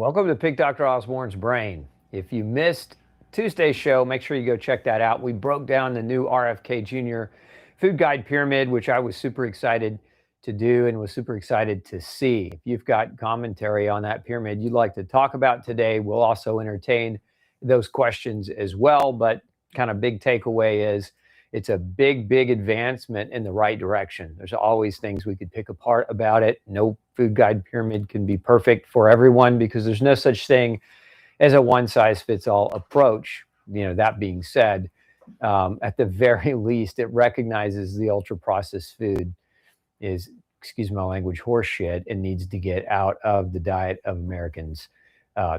Welcome to Pick Dr. Osborne's Brain. If you missed Tuesday's show, make sure you go check that out. We broke down the new RFK Jr. food guide pyramid, which I was super excited to do and was super excited to see. If you've got commentary on that pyramid you'd like to talk about today, we'll also entertain those questions as well. But kind of big takeaway is it's a big, big advancement in the right direction. There's always things we could pick apart about it. No food guide pyramid can be perfect for everyone because there's no such thing as a one-size-fits-all approach. You know, that being said, at the very least, it recognizes the ultra-processed food is, excuse my language, horse shit and needs to get out of the diet of Americans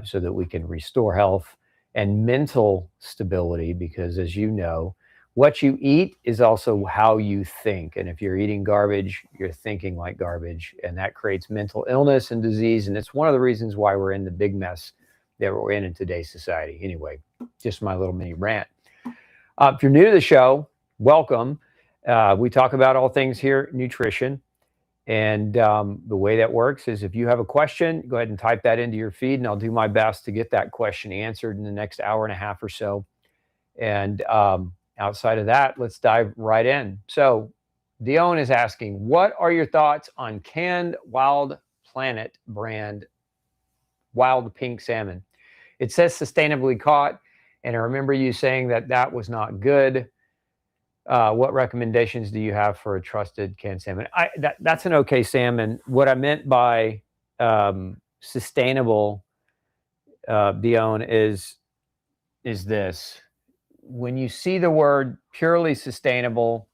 so that we can restore health and mental stability, because as you know, what you eat is also how you think. And if you're eating garbage, you're thinking like garbage. And that creates mental illness and disease. And it's one of the reasons why we're in the big mess that we're in today's society. Anyway, just my little mini rant. If you're new to the show, welcome. We talk about all things here, nutrition. And the way that works is if you have a question, go ahead and type that into your feed, and I'll do my best to get that question answered in the next hour and a half or so. And outside of that, let's dive right in. So Dion is asking, what are your thoughts on canned Wild Planet brand wild pink salmon? It says sustainably caught, and I remember you saying that that was not good. What recommendations do you have for a trusted canned salmon? That's an okay salmon. What I meant by sustainable, Dion, is this. When you see the word purely sustainable,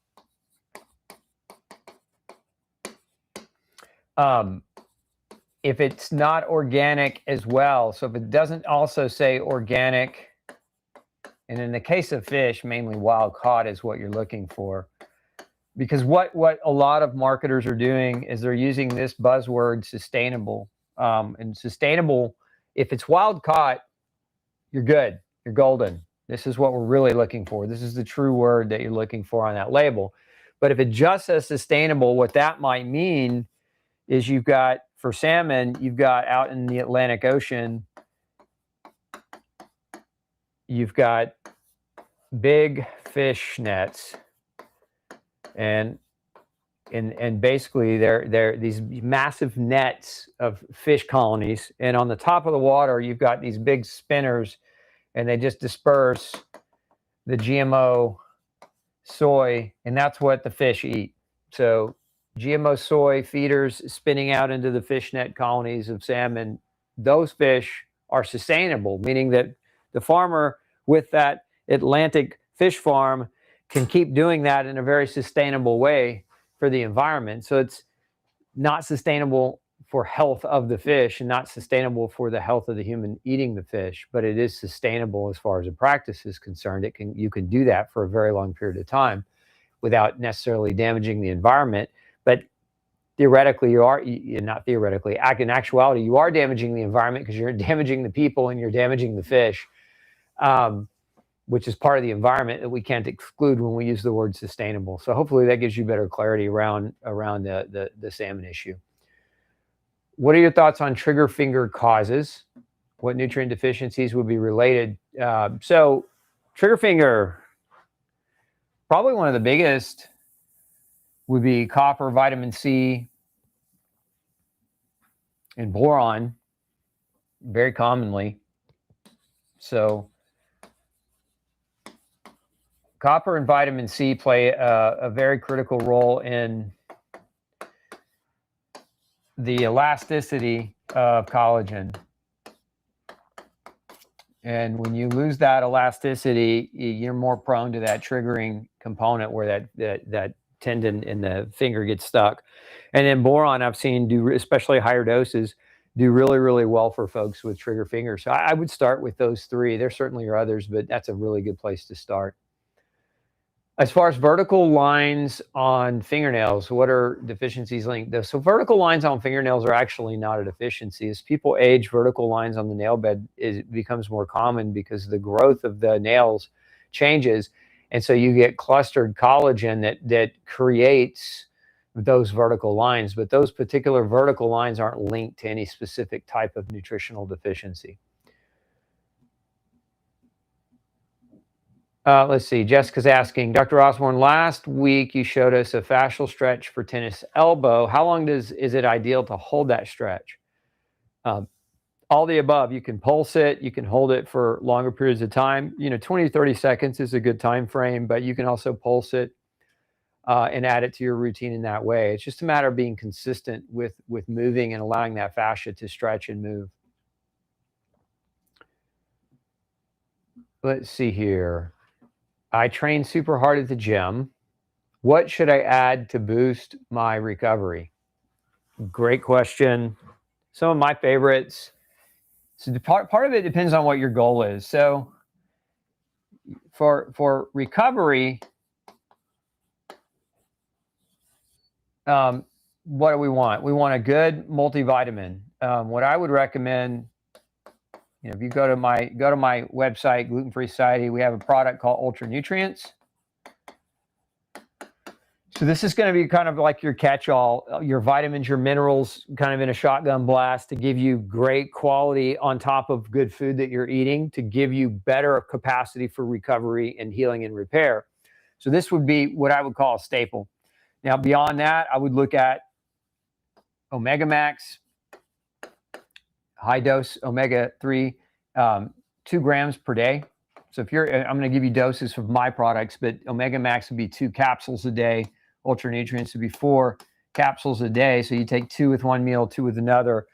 if it's not organic as well, so if it doesn't also say organic, and in the case of fish, mainly wild caught is what you're looking for, because what a lot of marketers are doing is they're using this buzzword sustainable, and sustainable, if it's wild caught, you're good, you're golden. This is what we're really looking for. This is the true word that you're looking for on that label. But if it just says sustainable, what that might mean is you've got, for salmon, you've got out in the Atlantic Ocean, you've got big fish nets, and basically they're these massive nets of fish colonies, and on the top of the water you've got these big spinners, and they just disperse the GMO soy, and that's what the fish eat. So GMO soy feeders spinning out into the fish net colonies of salmon, those fish are sustainable, meaning that the farmer with that Atlantic fish farm can keep doing that in a very sustainable way for the environment. So it's not sustainable for health of the fish and not sustainable for the health of the human eating the fish, but it is sustainable as far as the practice is concerned. You can do that for a very long period of time without necessarily damaging the environment. But theoretically, not theoretically, in actuality, you are damaging the environment because you're damaging the people and you're damaging the fish, which is part of the environment that we can't exclude when we use the word sustainable. So hopefully that gives you better clarity around the salmon issue. What are your thoughts on trigger finger causes? What nutrient deficiencies would be related? So trigger finger, probably one of the biggest would be copper, vitamin C, and boron, very commonly. So copper and vitamin C play a very critical role in the elasticity of collagen. And when you lose that elasticity, you're more prone to that triggering component where that tendon in the finger gets stuck. And then boron, I've seen do, especially higher doses, do really, really well for folks with trigger fingers. So I would start with those three. There certainly are others, but that's a really good place to start. As far as vertical lines on fingernails, what are deficiencies linked? So vertical lines on fingernails are actually not a deficiency. As people age, vertical lines on the nail bed becomes more common because the growth of the nails changes. And so you get clustered collagen that creates those vertical lines, but those particular vertical lines aren't linked to any specific type of nutritional deficiency. Let's see. Jessica's asking, Dr. Osborne, last week you showed us a fascial stretch for tennis elbow. How long is it ideal to hold that stretch? All the above. You can pulse it. You can hold it for longer periods of time. 20 to 30 seconds is a good time frame, but you can also pulse it and add it to your routine in that way. It's just a matter of being consistent with moving and allowing that fascia to stretch and move. Let's see here. I train super hard at the gym. What should I add to boost my recovery? Great question. Some of my favorites. So part of it depends on what your goal is. So for recovery, what do we want? We want a good multivitamin. What I would recommend, if you go to my website, Gluten Free Society, we have a product called Ultra Nutrients. So this is going to be kind of like your catch-all, your vitamins, your minerals, kind of in a shotgun blast to give you great quality on top of good food that you're eating to give you better capacity for recovery and healing and repair. So this would be what I would call a staple. Now, beyond that, I would look at Omega Max, high dose omega-3, 2 grams per day. So if I'm going to give you doses of my products, but Omega Max would be 2 capsules a day. Ultra Nutrients would be 4 capsules a day. So you take 2 with one meal, 2 with another.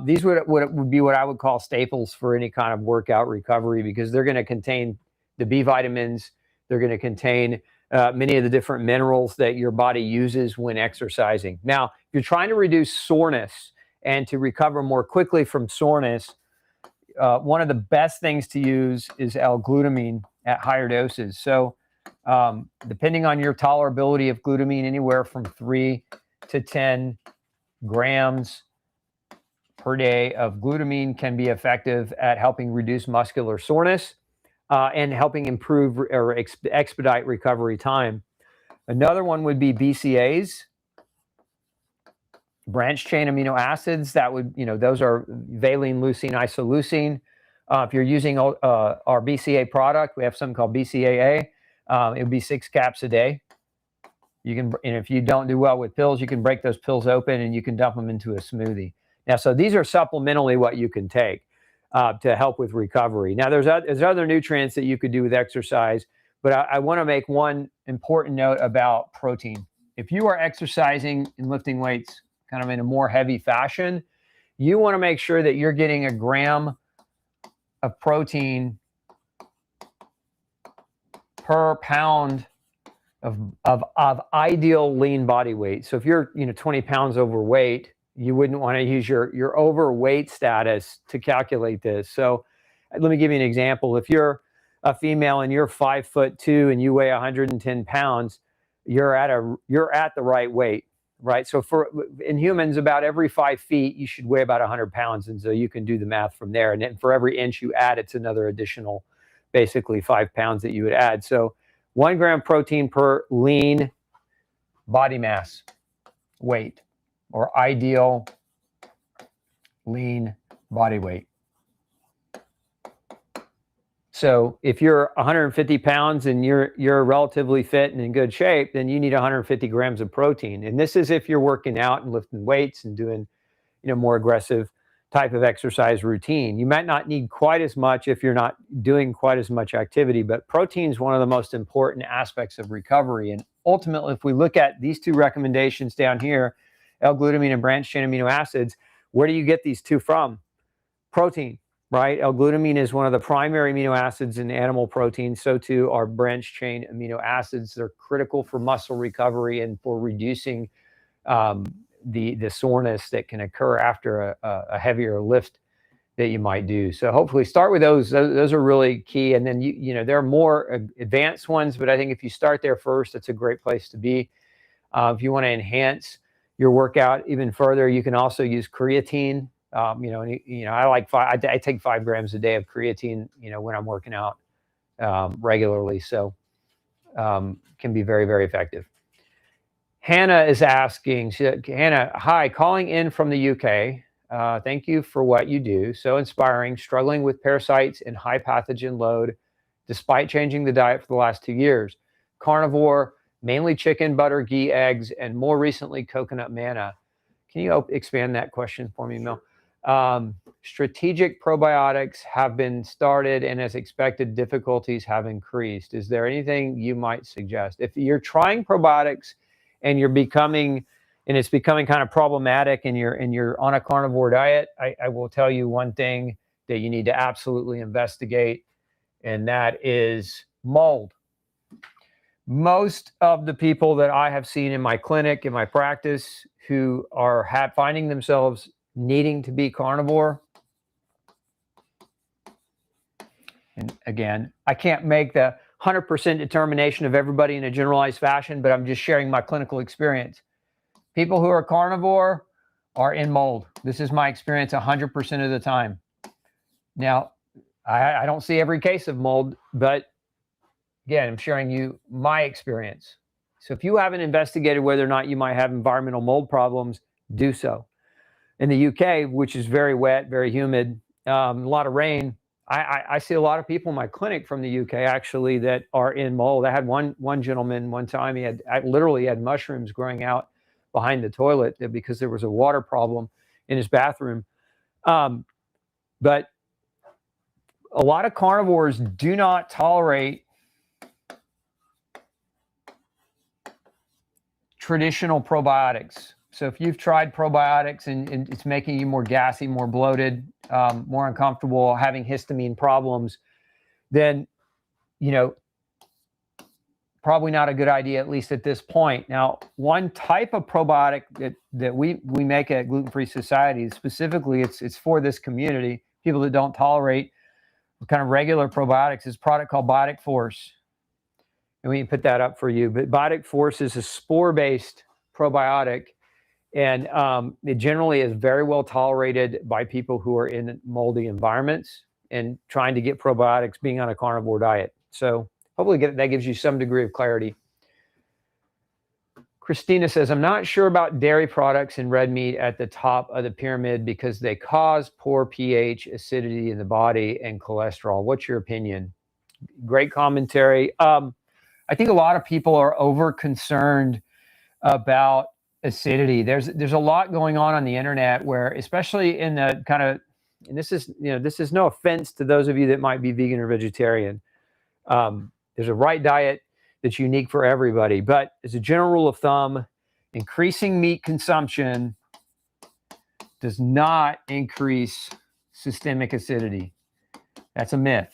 These would be what I would call staples for any kind of workout recovery because they're going to contain the B vitamins. They're going to contain many of the different minerals that your body uses when exercising. Now, if you're trying to reduce soreness and to recover more quickly from soreness, one of the best things to use is L-glutamine at higher doses. So depending on your tolerability of glutamine, anywhere from 3 to 10 grams per day of glutamine can be effective at helping reduce muscular soreness and helping improve or expedite recovery time. Another one would be BCAAs, branch chain amino acids. That would, those are valine, leucine, isoleucine. If you're using our BCA product, we have something called BCAA. It would be 6 caps a day. You can, and if you don't do well with pills, you can break those pills open and you can dump them into a smoothie. Now, so these are supplementally what you can take to help with recovery. Now, there's other nutrients that you could do with exercise, but I want to make one important note about protein. If you are exercising and lifting weights kind of in a more heavy fashion, you want to make sure that you're getting a gram of protein per pound of ideal lean body weight. So if you're 20 pounds overweight, you wouldn't want to use your overweight status to calculate this. So let me give you an example. If you're a female and you're 5'2" and you weigh 110 pounds, you're at the right weight, right? So in humans, about every 5 feet, you should weigh about 100 pounds. And so you can do the math from there. And then for every inch you add, it's another additional, basically 5 pounds that you would add. So 1 gram protein per lean body mass weight, or ideal lean body weight. So if you're 150 pounds and you're relatively fit and in good shape, then you need 150 grams of protein. And this is if you're working out and lifting weights and doing, more aggressive type of exercise routine. You might not need quite as much if you're not doing quite as much activity, but protein is one of the most important aspects of recovery. And ultimately, if we look at these 2 recommendations down here, L-glutamine and branch chain amino acids, where do you get these 2 from? Protein, right? L-glutamine is one of the primary amino acids in animal protein. So too are branch chain amino acids. They're critical for muscle recovery and for reducing the soreness that can occur after a heavier lift that you might do. So hopefully start with those. Those are really key. And then, there are more advanced ones, but I think if you start there first, it's a great place to be. If you want to enhance your workout even further, you can also use creatine. I take 5 grams a day of creatine, when I'm working out regularly. So can be very, very effective. Hannah is asking, Hannah, hi, calling in from the UK. Thank you for what you do. So inspiring, struggling with parasites and high pathogen load, despite changing the diet for the last 2 years. Carnivore, mainly chicken, butter, ghee, eggs, and more recently, coconut manna. Can you expand that question for me, Mel? Strategic probiotics have been started, and as expected, difficulties have increased. Is there anything you might suggest? If you're trying probiotics and it's becoming kind of problematic and you're on a carnivore diet, I will tell you one thing that you need to absolutely investigate, and that is mold. Most of the people that I have seen in my clinic, in my practice, who are finding themselves needing to be carnivore, and again, I can't make the 100% determination of everybody in a generalized fashion, but I'm just sharing my clinical experience. People who are carnivore are in mold. This is my experience 100% of the time. Now, I don't see every case of mold, but again, I'm sharing you my experience. So if you haven't investigated whether or not you might have environmental mold problems, do so. In the UK, which is very wet, very humid, a lot of rain, I see a lot of people in my clinic from the UK actually that are in mold. I had one gentleman one time, I literally had mushrooms growing out behind the toilet because there was a water problem in his bathroom. But a lot of carnivores do not tolerate traditional probiotics. So if you've tried probiotics and it's making you more gassy, more bloated, more uncomfortable, having histamine problems, then, probably not a good idea, at least at this point. Now, one type of probiotic that we make at Gluten-Free Society, specifically it's for this community, people that don't tolerate kind of regular probiotics, is a product called Biotic Force. And we can put that up for you. But Biotic Force is a spore-based probiotic, and it generally is very well tolerated by people who are in moldy environments and trying to get probiotics being on a carnivore diet. So hopefully that gives you some degree of clarity. Christina says, I'm not sure about dairy products and red meat at the top of the pyramid because they cause poor pH, acidity in the body, and cholesterol. What's your opinion? Great commentary. I think a lot of people are over concerned about acidity. There's a lot going on the internet where, especially in the kind of, and this is no offense to those of you that might be vegan or vegetarian. There's a right diet that's unique for everybody, but as a general rule of thumb, increasing meat consumption does not increase systemic acidity. That's a myth.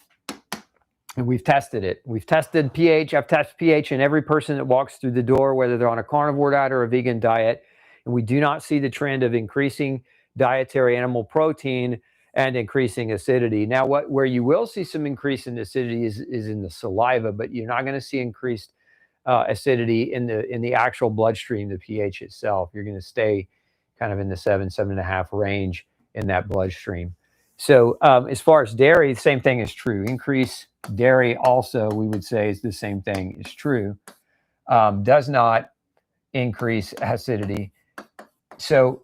And we've tested it. We've tested pH. I've tested pH in every person that walks through the door, whether they're on a carnivore diet or a vegan diet. And we do not see the trend of increasing dietary animal protein and increasing acidity. Now, where you will see some increase in acidity is in the saliva, but you're not going to see increased acidity in the actual bloodstream, the pH itself. You're going to stay kind of in the 7.5 range in that bloodstream. So as far as dairy, the same thing is true. Increase dairy also, we would say, is the same thing is true. Does not increase acidity. So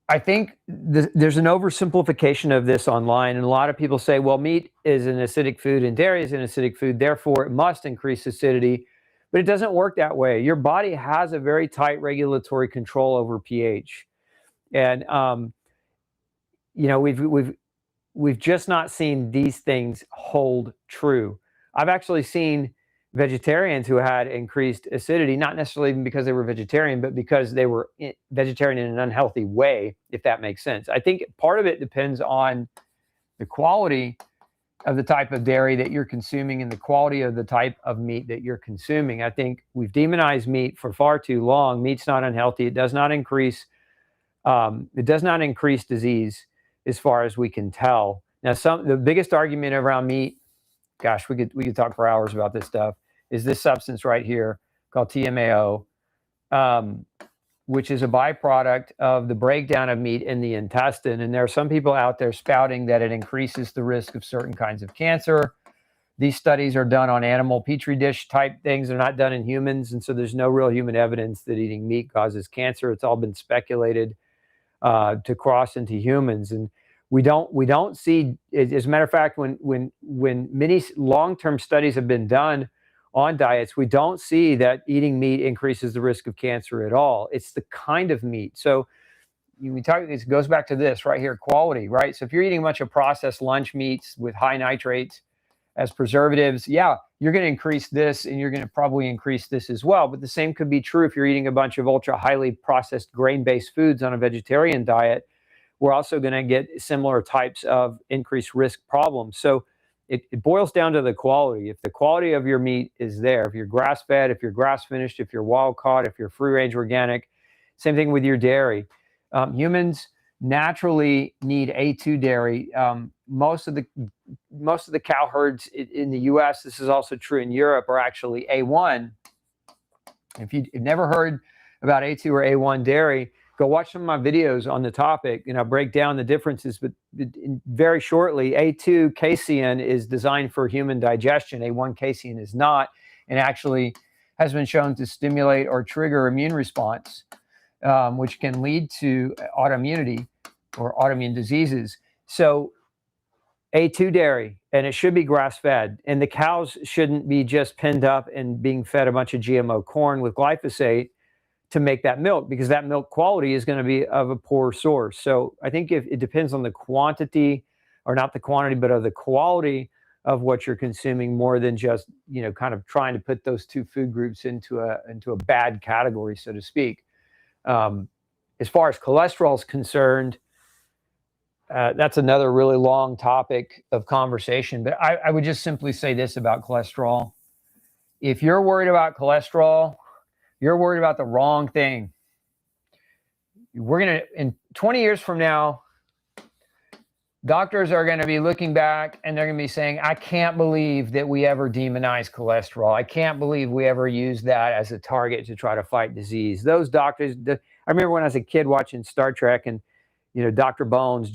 I think there's an oversimplification of this online, and a lot of people say, well, meat is an acidic food and dairy is an acidic food, therefore it must increase acidity. But it doesn't work that way. Your body has a very tight regulatory control over pH. And we've just not seen these things hold true. I've actually seen vegetarians who had increased acidity, not necessarily even because they were vegetarian, but because they were vegetarian in an unhealthy way, if that makes sense. I think part of it depends on the quality of the type of dairy that you're consuming and the quality of the type of meat that you're consuming. I think we've demonized meat for far too long. Meat's not unhealthy. It does not increase disease as far as we can tell. Now, the biggest argument around meat, gosh, we could talk for hours about this stuff, is this substance right here called TMAO, which is a byproduct of the breakdown of meat in the intestine. And there are some people out there spouting that it increases the risk of certain kinds of cancer. These studies are done on animal petri dish type things. They're not done in humans. And so there's no real human evidence that eating meat causes cancer. It's all been speculated to cross into humans. And we don't see, as a matter of fact, when many long-term studies have been done on diets, we don't see that eating meat increases the risk of cancer at all. It's the kind of meat. So it goes back to this right here, quality, right? So if you're eating a bunch of processed lunch meats with high nitrates as preservatives, yeah, you're going to increase this, and you're going to probably increase this as well. But the same could be true if you're eating a bunch of ultra highly processed grain-based foods on a vegetarian diet. We're also going to get similar types of increased risk problems. So it boils down to the quality. If the quality of your meat is there, if you're grass-fed, if you're grass-finished, if you're wild-caught, if you're free-range organic, same thing with your dairy. Humans naturally need A2 dairy. Most of the cow herds in the U.S., this is also true in Europe, are actually A1. If you've never heard about A2 or A1 dairy, go watch some of my videos on the topic, and I'll break down the differences. But very shortly, A2 casein is designed for human digestion. A1 casein is not, and actually has been shown to stimulate or trigger immune response, which can lead to autoimmunity or autoimmune diseases. So A2 dairy, and it should be grass-fed, and the cows shouldn't be just pinned up and being fed a bunch of GMO corn with glyphosate to make that milk, because that milk quality is going to be of a poor source. So I think if it depends on the quantity, or not the quantity, but of the quality of what you're consuming, more than just, kind of trying to put those two food groups into a bad category, so to speak. As far as cholesterol is concerned, that's another really long topic of conversation. But I would just simply say this about cholesterol. If you're worried about cholesterol, you're worried about the wrong thing. In 20 years from now, doctors are going to be looking back, and they're going to be saying, I can't believe that we ever demonized cholesterol. I can't believe we ever used that as a target to try to fight disease. Those doctors, I remember when I was a kid watching Star Trek, and Dr. Bones,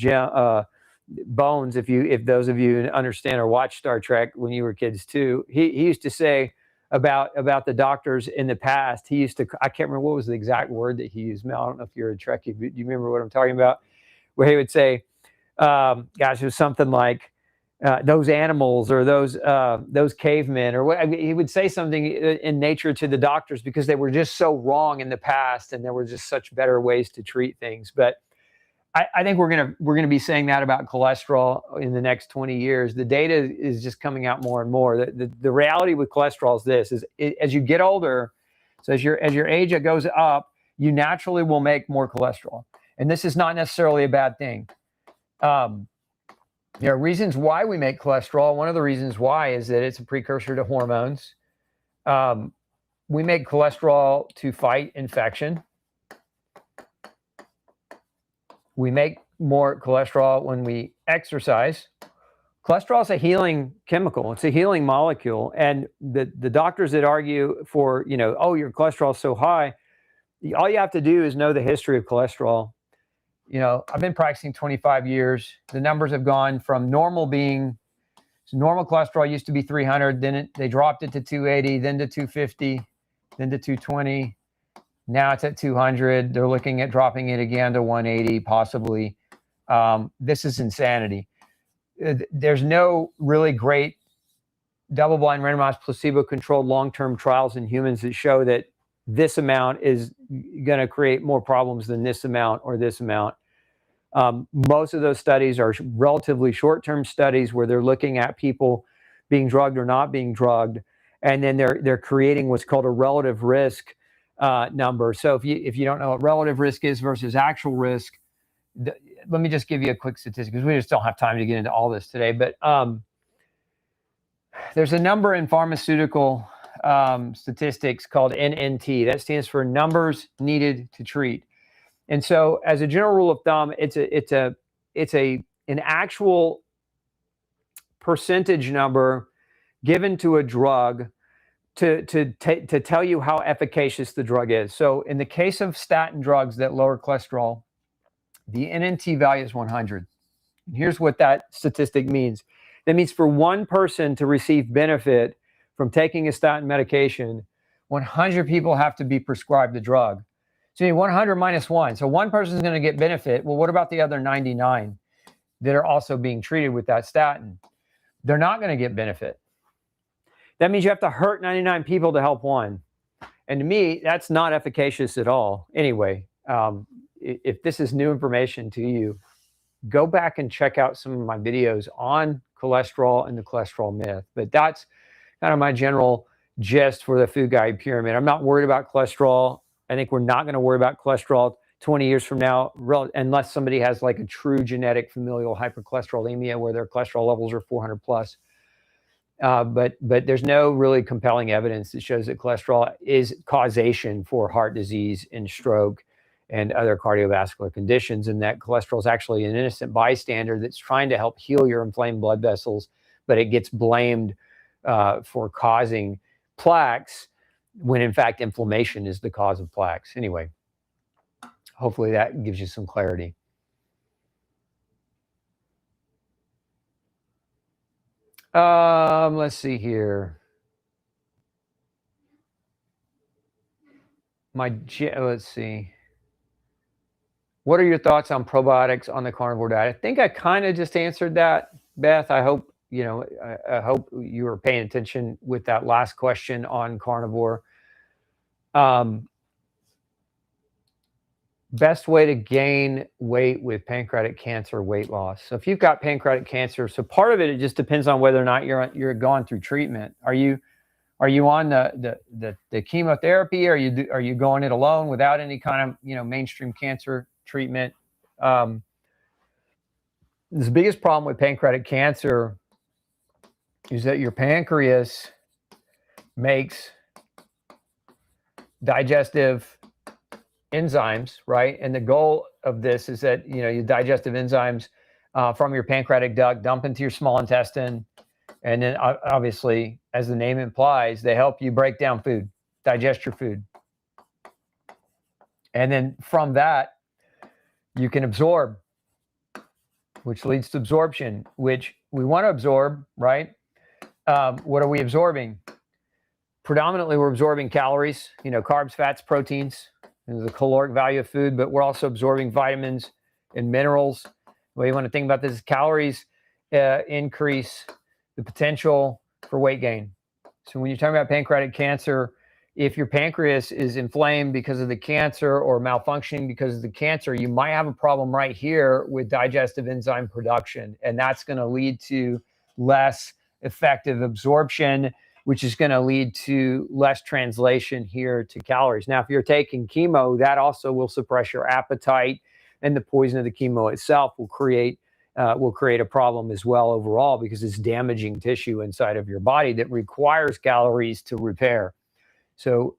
Bones, if those of you understand or watch Star Trek when you were kids too, he used to say about the doctors in the past. He used to, I can't remember what was the exact word that he used. Mel, I don't know if you're a Trekkie, but do you remember what I'm talking about? Where he would say, gosh, it was something like those animals, or those cavemen, or what. I mean, he would say something in nature to the doctors, because they were just so wrong in the past, and there were just such better ways to treat things. But I think we're gonna be saying that about cholesterol in the next 20 years. The data is just coming out more and more. The reality with cholesterol is this: as you get older, so as your age goes up, you naturally will make more cholesterol, and this is not necessarily a bad thing. There are reasons why we make cholesterol. One of the reasons why is that it's a precursor to hormones. We make cholesterol to fight infection. We make more cholesterol when we exercise. Cholesterol is a healing chemical. It's a healing molecule. And the doctors that argue for, oh, your cholesterol is so high, all you have to do is know the history of cholesterol. I've been practicing 25 years. The numbers have gone from normal cholesterol used to be 300, then they dropped it to 280, then to 250, then to 220. Now it's at 200. They're looking at dropping it again to 180, possibly. This is insanity. There's no really great double-blind, randomized, placebo-controlled long-term trials in humans that show that this amount is going to create more problems than this amount or this amount. Most of those studies are relatively short-term studies where they're looking at people being drugged or not being drugged, and then they're creating what's called a relative risk number. So if you don't know what relative risk is versus actual risk, let me just give you a quick statistic, because we just don't have time to get into all this today. But there's a number in pharmaceutical statistics called NNT. That stands for numbers needed to treat. And so, as a general rule of thumb, it's an actual percentage number given to a drug to tell you how efficacious the drug is. So in the case of statin drugs that lower cholesterol, the NNT value is 100. And here's what that statistic means. That means for one person to receive benefit from taking a statin medication, 100 people have to be prescribed the drug. So you need 100 minus 1. So one person is going to get benefit. Well, what about the other 99 that are also being treated with that statin? They're not going to get benefit. That means you have to hurt 99 people to help one. And to me, that's not efficacious at all. Anyway, if this is new information to you, go back and check out some of my videos on cholesterol and the cholesterol myth. But that's kind of my general gist for the food guide pyramid. I'm not worried about cholesterol. I think we're not going to worry about cholesterol 20 years from now, unless somebody has like a true genetic familial hypercholesterolemia where their cholesterol levels are 400 plus. But there's no really compelling evidence that shows that cholesterol is causation for heart disease and stroke and other cardiovascular conditions, and that cholesterol is actually an innocent bystander that's trying to help heal your inflamed blood vessels, but it gets blamed for causing plaques when in fact inflammation is the cause of plaques. Anyway, hopefully that gives you some clarity. Let's see here. Let's see. What are your thoughts on probiotics on the carnivore diet? I think I kind of just answered that, Beth. I hope I hope you were paying attention with that last question on carnivore. Best way to gain weight with pancreatic cancer weight loss. So if you've got pancreatic cancer, so part of it just depends on whether or not you're going through treatment. Are you on the chemotherapy? Are you going it alone without any kind of mainstream cancer treatment? The biggest problem with pancreatic cancer is that your pancreas makes digestive enzymes, right? And the goal of this is that your digestive enzymes from your pancreatic duct dump into your small intestine, and then obviously, as the name implies, they help you break down food, digest your food, and then from that you can absorb, which leads to absorption, which we want to absorb, right? What are we absorbing? Predominantly, we're absorbing calories, carbs, fats, proteins, and the caloric value of food, but we're also absorbing vitamins and minerals. The way you want to think about this is calories increase the potential for weight gain. So when you're talking about pancreatic cancer, if your pancreas is inflamed because of the cancer or malfunctioning because of the cancer, you might have a problem right here with digestive enzyme production. And that's going to lead to less effective absorption, which is going to lead to less translation here to calories. Now, if you're taking chemo, that also will suppress your appetite, and the poison of the chemo itself will create a problem as well overall, because it's damaging tissue inside of your body that requires calories to repair. So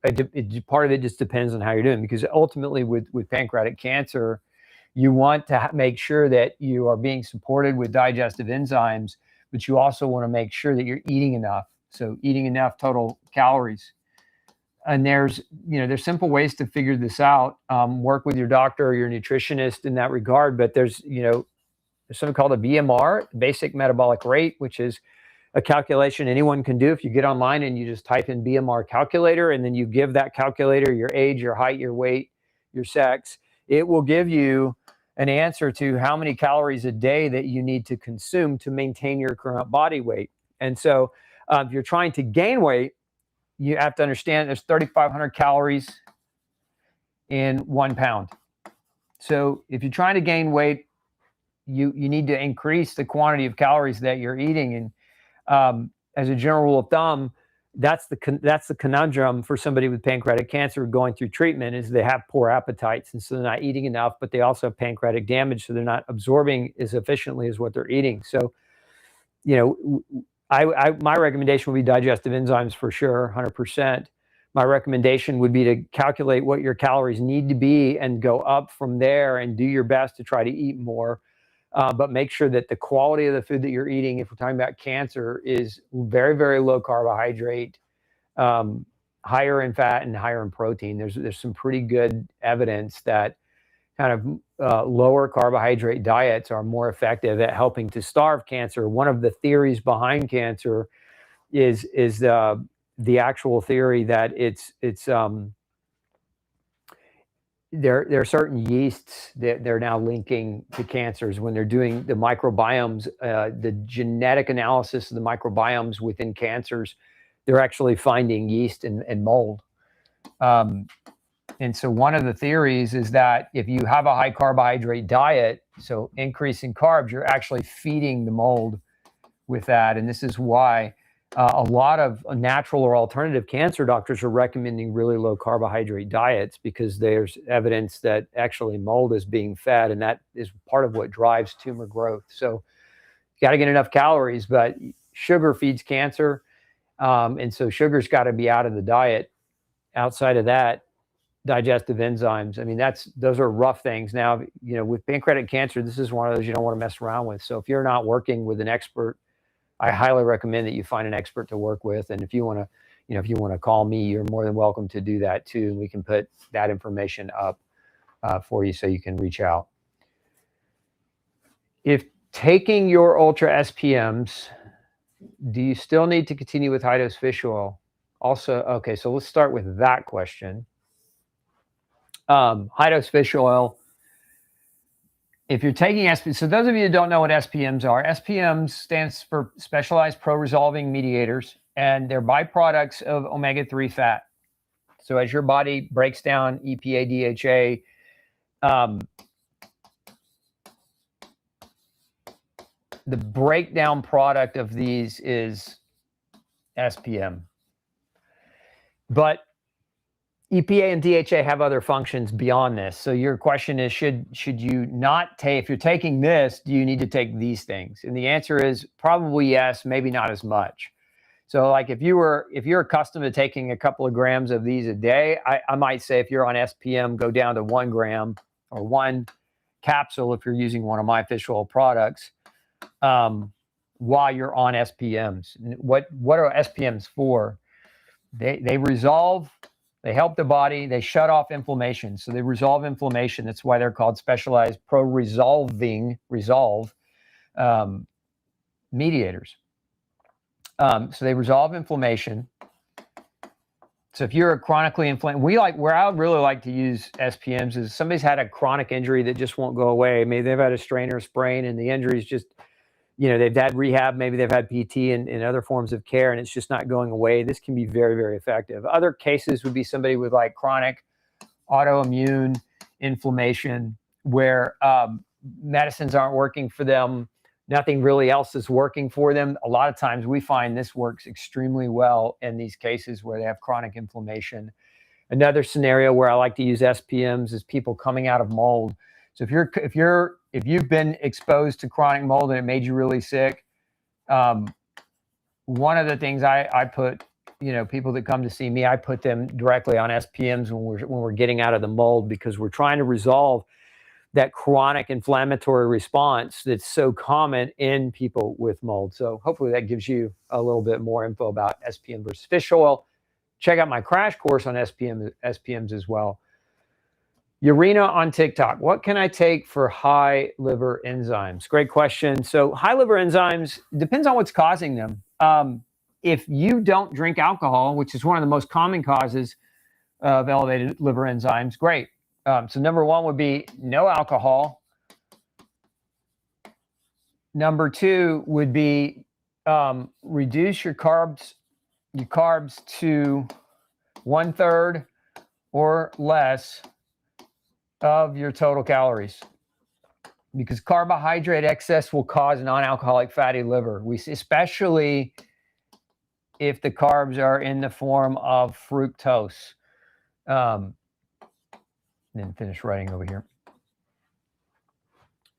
part of it just depends on how you're doing, because ultimately with pancreatic cancer, you want to make sure that you are being supported with digestive enzymes, but you also want to make sure that you're eating enough. So eating enough total calories. And there's simple ways to figure this out. Work with your doctor or your nutritionist in that regard. But there's something called a BMR, basic metabolic rate, which is a calculation anyone can do. If you get online and you just type in BMR calculator, and then you give that calculator your age, your height, your weight, your sex, it will give you an answer to how many calories a day that you need to consume to maintain your current body weight. And so if you're trying to gain weight, you have to understand there's 3,500 calories in 1 pound. So if you're trying to gain weight, you need to increase the quantity of calories that you're eating. And as a general rule of thumb, that's the conundrum for somebody with pancreatic cancer going through treatment, is they have poor appetites, and so they're not eating enough, but they also have pancreatic damage, so they're not absorbing as efficiently as what they're eating. So, my recommendation would be digestive enzymes for sure, 100%. My recommendation would be to calculate what your calories need to be and go up from there and do your best to try to eat more. But make sure that the quality of the food that you're eating, if we're talking about cancer, is very, very low carbohydrate, higher in fat and higher in protein. There's some pretty good evidence that kind of lower carbohydrate diets are more effective at helping to starve cancer. One of the theories behind cancer is the actual theory that there are certain yeasts that they're now linking to cancers when they're doing the microbiomes, the genetic analysis of the microbiomes within cancers. They're actually finding yeast and mold. And so one of the theories is that if you have a high carbohydrate diet, so increasing carbs, you're actually feeding the mold with that. And this is why a lot of natural or alternative cancer doctors are recommending really low carbohydrate diets, because there's evidence that actually mold is being fed, and that is part of what drives tumor growth. So you got to get enough calories, but sugar feeds cancer. And so sugar's got to be out of the diet. Outside of that, digestive enzymes, I mean, those are rough things. Now, with pancreatic cancer, this is one of those you don't want to mess around with. So if you're not working with an expert, I highly recommend that you find an expert to work with. And if you want to call me, you're more than welcome to do that too. And we can put that information up for you so you can reach out. If taking your ultra SPMs, do you still need to continue with high dose fish oil? Also, okay, so let's start with that question. High dose fish oil. If you're taking SPMs, so those of you who don't know what SPMs are, SPMs stands for Specialized Pro-Resolving Mediators, and they're byproducts of omega-3 fat. So as your body breaks down EPA, DHA, the breakdown product of these is SPM. But EPA and DHA have other functions beyond this. So your question is, should you not take, if you're taking this, do you need to take these things? And the answer is probably yes, maybe not as much. So like if you're accustomed to taking a couple of grams of these a day, I might say if you're on SPM, go down to 1 gram or 1 capsule if you're using one of my fish oil products while you're on SPMs. What are SPMs for? They resolve. They help the body. They shut off inflammation. So they resolve inflammation. That's why they're called Specialized Pro-Resolving mediators. So they resolve inflammation. So if you're a chronically inflamed, where I would really like to use SPMs is somebody's had a chronic injury that just won't go away. Maybe they've had a strain or sprain and the injury's just, they've had rehab, maybe they've had PT and other forms of care, and it's just not going away. This can be very, very effective. Other cases would be somebody with like chronic autoimmune inflammation where medicines aren't working for them. Nothing really else is working for them. A lot of times we find this works extremely well in these cases where they have chronic inflammation. Another scenario where I like to use SPMs is people coming out of mold. So if you've been exposed to chronic mold and it made you really sick, one of the things I put, people that come to see me, I put them directly on SPMs when we're getting out of the mold, because we're trying to resolve that chronic inflammatory response that's so common in people with mold. So hopefully that gives you a little bit more info about SPM versus fish oil. Check out my crash course on SPMs as well. Urena on TikTok. What can I take for high liver enzymes? Great question. So high liver enzymes, depends on what's causing them. If you don't drink alcohol, which is one of the most common causes of elevated liver enzymes, great. So number 1 would be no alcohol. Number 2 would be reduce your carbs to 1/3 or less of your total calories, because carbohydrate excess will cause non-alcoholic fatty liver. We see, especially if the carbs are in the form of fructose. Then finish writing over here.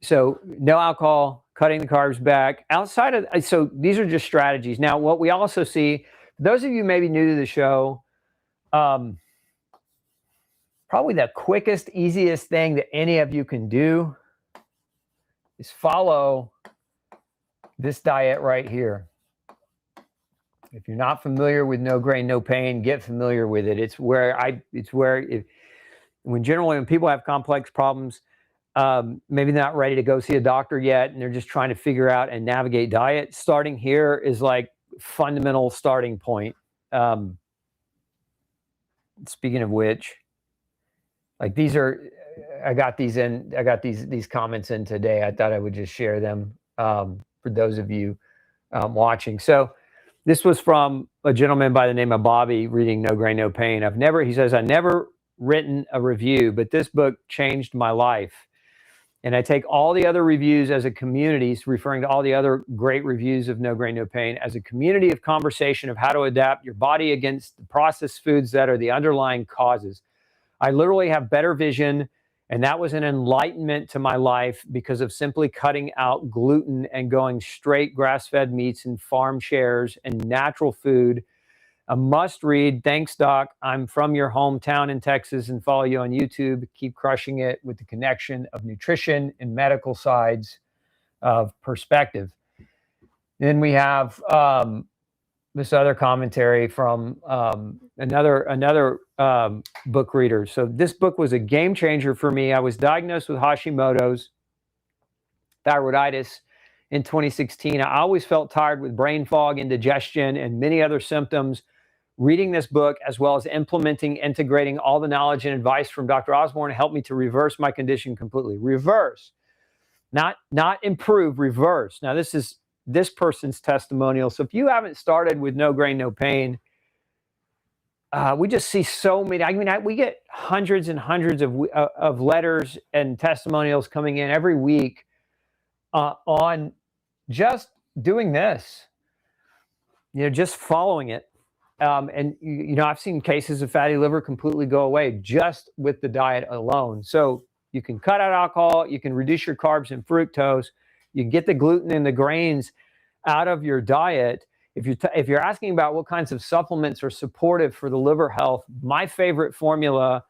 So no alcohol, cutting the carbs back. Outside of, so these are just strategies. Now, what we also see, those of you maybe new to the show, probably the quickest, easiest thing that any of you can do is follow this diet right here. If you're not familiar with no grain, no pain, get familiar with it. Generally when people have complex problems, maybe they're not ready to go see a doctor yet, and they're just trying to figure out and navigate diet. Starting here is like fundamental starting point. Speaking of which, like I got these comments in today. I thought I would just share them for those of you watching. So this was from a gentleman by the name of Bobby reading No Grain, No Pain. He says, I never written a review, but this book changed my life. And I take all the other reviews as a community, referring to all the other great reviews of No Grain, No Pain, as a community of conversation of how to adapt your body against the processed foods that are the underlying causes. I literally have better vision, and that was an enlightenment to my life because of simply cutting out gluten and going straight grass-fed meats and farm shares and natural food. A must read. Thanks, Doc. I'm from your hometown in Texas and follow you on YouTube. Keep crushing it with the connection of nutrition and medical sides of perspective. Then we have this other commentary from another book reader. So this book was a game changer for me. I was diagnosed with Hashimoto's thyroiditis in 2016. I always felt tired with brain fog, indigestion, and many other symptoms. Reading this book, as well as integrating all the knowledge and advice from Dr. Osborne, helped me to reverse my condition completely. Reverse, not improve, reverse. Now, this is this person's testimonial. So if you haven't started with No Grain, No Pain, we just see so many. I mean, we get hundreds and hundreds of letters and testimonials coming in every week on just doing this, just following it. And I've seen cases of fatty liver completely go away just with the diet alone. So you can cut out alcohol, you can reduce your carbs and fructose, you can get the gluten and the grains out of your diet. If you're asking about what kinds of supplements are supportive for the liver health, my favorite formula,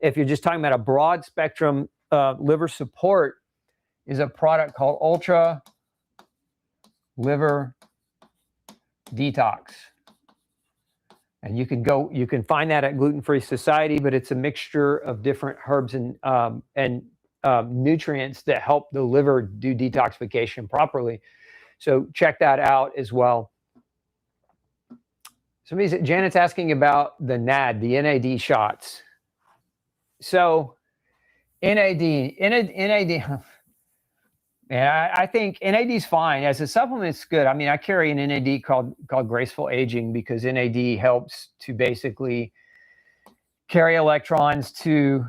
if you're just talking about a broad spectrum liver support, is a product called Ultra Liver Detox. And you can find that at Gluten Free Society, but it's a mixture of different herbs and nutrients that help the liver do detoxification properly. So check that out as well. Janet's asking about the NAD, the NAD shots. So NAD, and I think NAD is fine. As a supplement, it's good. I mean, I carry an NAD called Graceful Aging because NAD helps to basically carry electrons to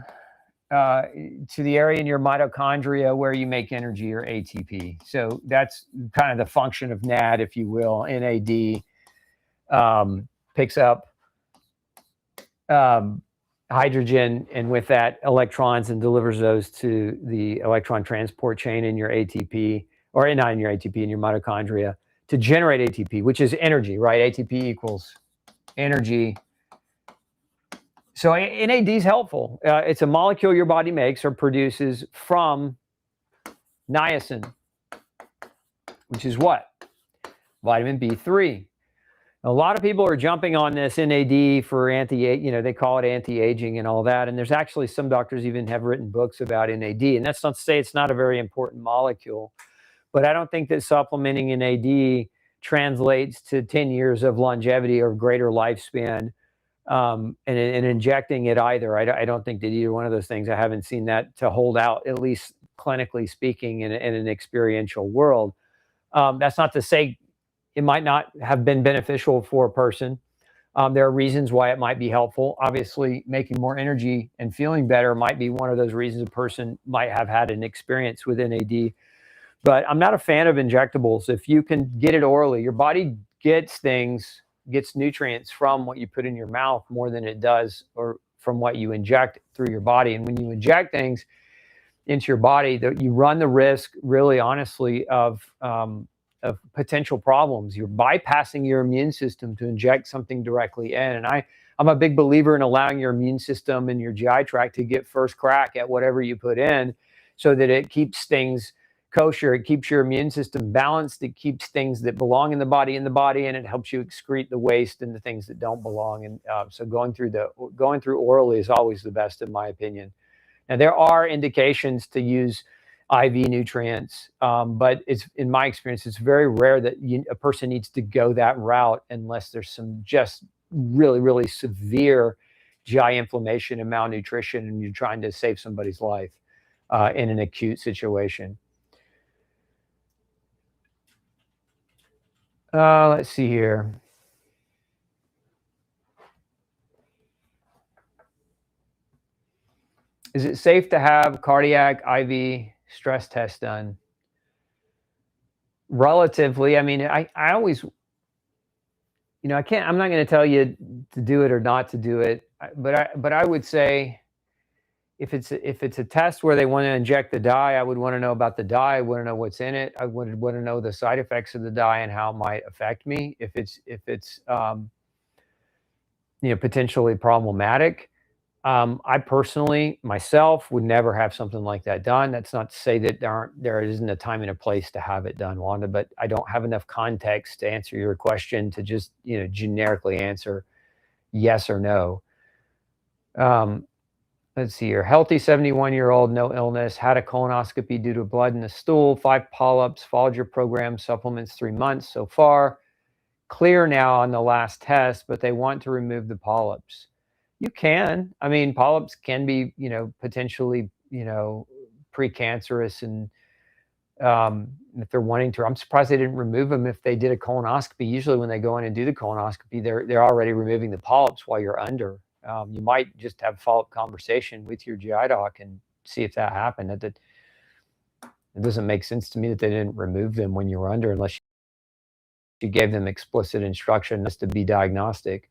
the area in your mitochondria where you make energy, or ATP. So that's kind of the function of NAD, if you will. NAD picks up hydrogen, and with that, electrons, and delivers those to the electron transport chain in your ATP, or not in your ATP, in your mitochondria, to generate ATP, which is energy, right? ATP equals energy. So NAD is helpful. It's a molecule your body makes or produces from niacin, which is what? Vitamin B3. A lot of people are jumping on this NAD for they call it anti-aging and all that. And there's actually some doctors even have written books about NAD. And that's not to say it's not a very important molecule, but I don't think that supplementing NAD translates to 10 years of longevity or greater lifespan, and injecting it either. I don't think that either one of those things, I haven't seen that to hold out, at least clinically speaking, in an experiential world. That's not to say it might not have been beneficial for a person. There are reasons why it might be helpful. Obviously, making more energy and feeling better might be one of those reasons a person might have had an experience with NAD. But I'm not a fan of injectables. If you can get it orally, your body gets nutrients from what you put in your mouth more than it does or from what you inject through your body. And when you inject things into your body, you run the risk, really honestly, of potential problems. You're bypassing your immune system to inject something directly in. And I'm a big believer in allowing your immune system and your GI tract to get first crack at whatever you put in, so that it keeps things kosher. It keeps your immune system balanced. It keeps things that belong in the body, and it helps you excrete the waste and the things that don't belong. And so going through orally is always the best, in my opinion. Now, there are indications to use IV nutrients, but it's, in my experience, it's very rare that a person needs to go that route unless there's some just really, really severe GI inflammation and malnutrition, and you're trying to save somebody's life in an acute situation. Let's see here. Is it safe to have cardiac IV stress test done? Relatively. I mean, I always, I'm not going to tell you to do it or not to do it, but I would say if it's a test where they want to inject the dye, I would want to know about the dye. I want to know what's in it. I would want to know the side effects of the dye and how it might affect me if it's potentially problematic. I personally, myself, would never have something like that done. That's not to say that there isn't a time and a place to have it done, Wanda, but I don't have enough context to answer your question to just, generically answer yes or no. Let's see here. Healthy 71-year-old, no illness, had a colonoscopy due to blood in the stool, 5 polyps, followed your program, supplements 3 months so far. Clear now on the last test, but they want to remove the polyps. You can. I mean, polyps can be, potentially, precancerous, and if they're wanting to, I'm surprised they didn't remove them if they did a colonoscopy. Usually when they go in and do the colonoscopy, they're already removing the polyps while you're under. You might just have a follow-up conversation with your GI doc and see if that happened. It doesn't make sense to me that they didn't remove them when you were under, unless you gave them explicit instruction just to be diagnostic.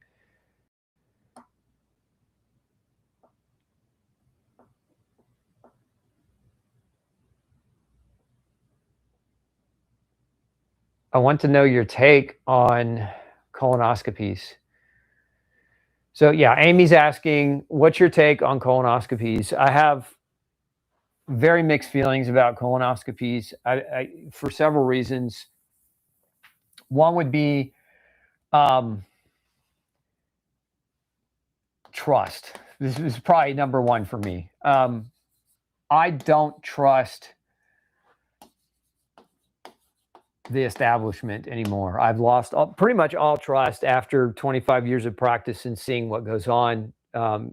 I want to know your take on colonoscopies. So yeah, Amy's asking, what's your take on colonoscopies? I have very mixed feelings about colonoscopies for several reasons. One would be trust. This is probably number one for me. I don't trust the establishment anymore. I've lost pretty much all trust after 25 years of practice and seeing what goes on,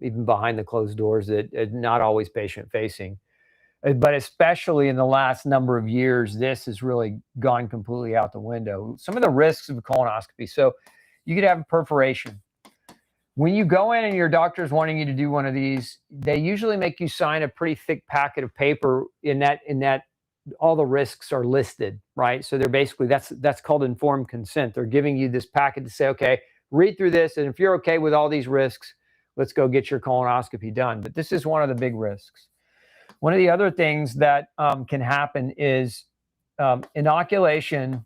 even behind the closed doors, that not always patient facing. But especially in the last number of years, this has really gone completely out the window. Some of the risks of a colonoscopy. So you could have a perforation. When you go in and your doctor's wanting you to do one of these, they usually make you sign a pretty thick packet of paper in that all the risks are listed, right? So they're basically, that's called informed consent. They're giving you this packet to say, okay, read through this, and if you're okay with all these risks, let's go get your colonoscopy done. But this is one of the big risks. One of the other things that can happen is inoculation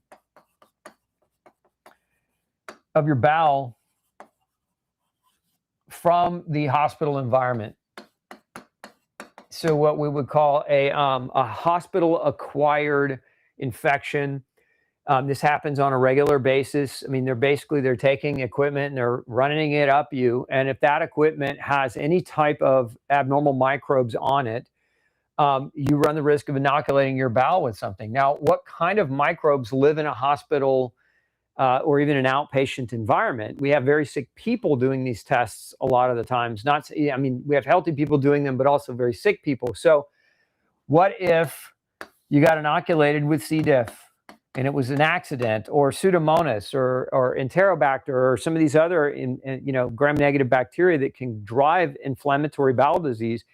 of your bowel from the hospital environment. So what we would call a hospital-acquired infection. This happens on a regular basis. I mean, they're taking equipment and they're running it up you. And if that equipment has any type of abnormal microbes on it, you run the risk of inoculating your bowel with something. Now, what kind of microbes live in a hospital or even an outpatient environment? We have very sick people doing these tests a lot of the times. We have healthy people doing them, but also very sick people. So what if you got inoculated with C. diff and it was an accident, or Pseudomonas or Enterobacter, or some of these other gram-negative bacteria that can drive inflammatory bowel disease,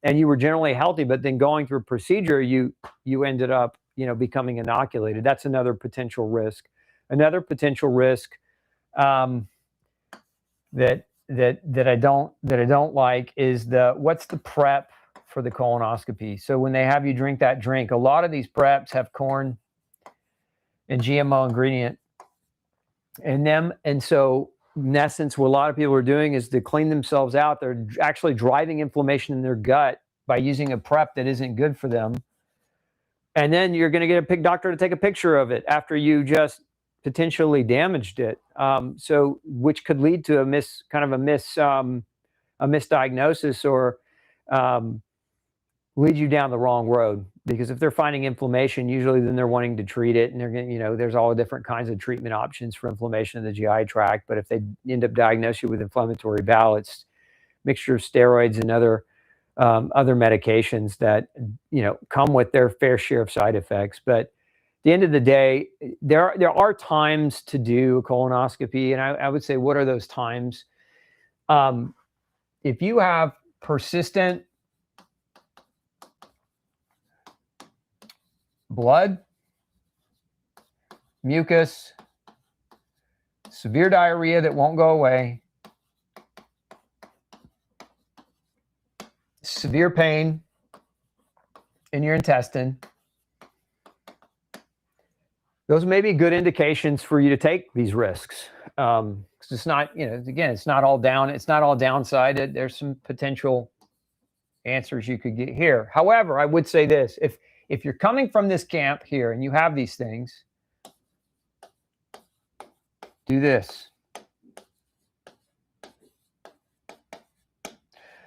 and you were generally healthy, but then going through a procedure, you ended up becoming inoculated? That's another potential risk. Another potential risk that I don't like is what's the prep for the colonoscopy. So when they have you drink that drink, a lot of these preps have corn and GMO ingredient in them, and so in essence, what a lot of people are doing is to clean themselves out. They're actually driving inflammation in their gut by using a prep that isn't good for them. And then you're going to get a pig doctor to take a picture of it after you just potentially damaged it. So which could lead to a misdiagnosis or lead you down the wrong road. Because if they're finding inflammation, usually then they're wanting to treat it, and they're going, there's all different kinds of treatment options for inflammation of the GI tract. But if they end up diagnosing you with inflammatory bowel, it's mixture of steroids and other medications that come with their fair share of side effects. But at the end of the day, there are times to do a colonoscopy, and I would say, what are those times? If you have persistent blood, mucus, severe diarrhea that won't go away, severe pain in your intestine, those may be good indications for you to take these risks. It's not, again, it's not all downside. There's some potential answers you could get here. However, I would say this: if you're coming from this camp here and you have these things, do this.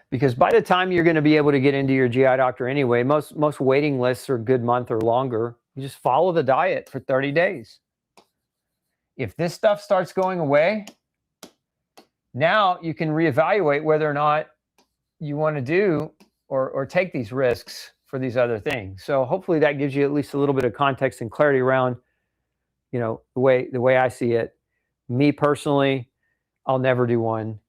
Because by the time you're going to be able to get into your GI doctor anyway, most waiting lists are a good month or longer. You just follow the diet for 30 days. If this stuff starts going away, now you can reevaluate whether or not you want to do or take these risks for these other things. So hopefully that gives you at least a little bit of context and clarity around, the way I see it. Me personally, I'll never do one.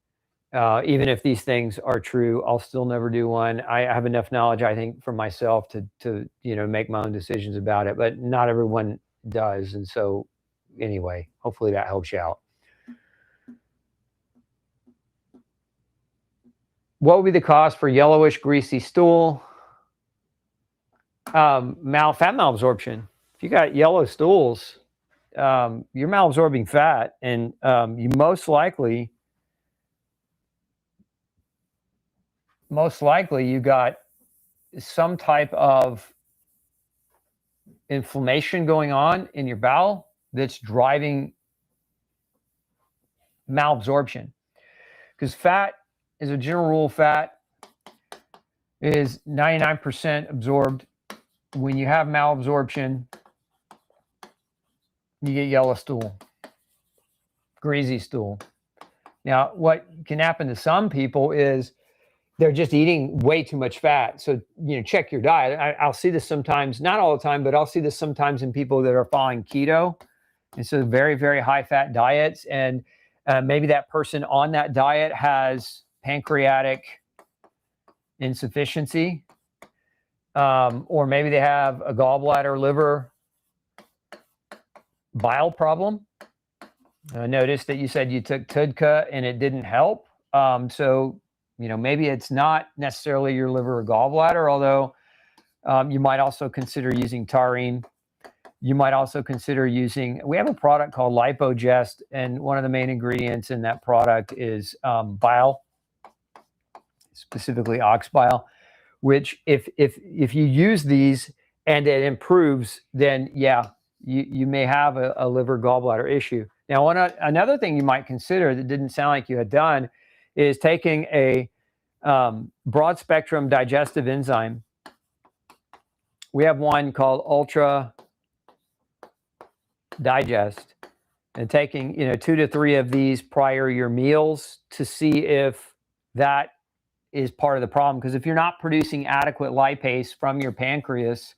Even if these things are true, I'll still never do one. I have enough knowledge, I think, for myself to make my own decisions about it, but not everyone does. And so anyway, hopefully that helps you out. What would be the cause for yellowish, greasy stool? Fat malabsorption. If you got yellow stools, you're malabsorbing fat, and you most likely you got some type of inflammation going on in your bowel that's driving malabsorption. Because fat, as a general rule, fat is 99% absorbed. When you have malabsorption, you get yellow stool, greasy stool. Now, what can happen to some people is they're just eating way too much fat. So, check your diet. I'll see this sometimes, not all the time, but I'll see this sometimes in people that are following keto. And so very, very high fat diets. And maybe that person on that diet has pancreatic insufficiency, or maybe they have a gallbladder, liver, bile problem. I noticed that you said you took TUDCA and it didn't help. So, maybe it's not necessarily your liver or gallbladder, although you might also consider using taurine. You might also consider we have a product called Lipogest, and one of the main ingredients in that product is bile, specifically ox bile, which if you use these and it improves, then yeah, you may have a liver gallbladder issue. Now, another thing you might consider that didn't sound like you had done is taking a broad spectrum digestive enzyme. We have one called Ultra Digest, and taking 2 to 3 of these prior your meals to see if that is part of the problem. Because if you're not producing adequate lipase from your pancreas,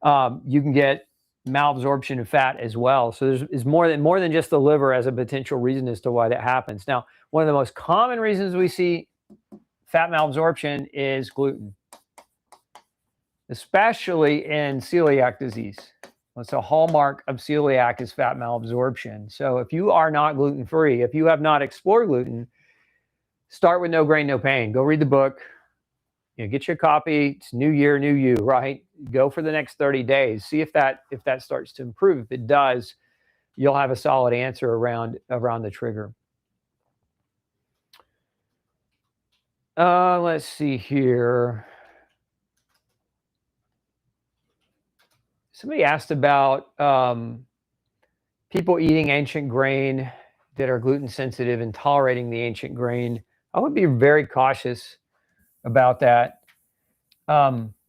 you can get malabsorption of fat as well. So there's more than just the liver as a potential reason as to why that happens. Now, one of the most common reasons we see fat malabsorption is gluten, especially in celiac disease. It's a hallmark of celiac is fat malabsorption. So if you are not gluten-free, if you have not explored gluten, start with No Grain, No Pain. Go read the book. Get you a copy. It's new year, new you, right? Go for the next 30 days. See if that starts to improve. If it does, you'll have a solid answer around the trigger. Let's see here. Somebody asked about people eating ancient grain that are gluten sensitive and tolerating the ancient grain. I would be very cautious about that.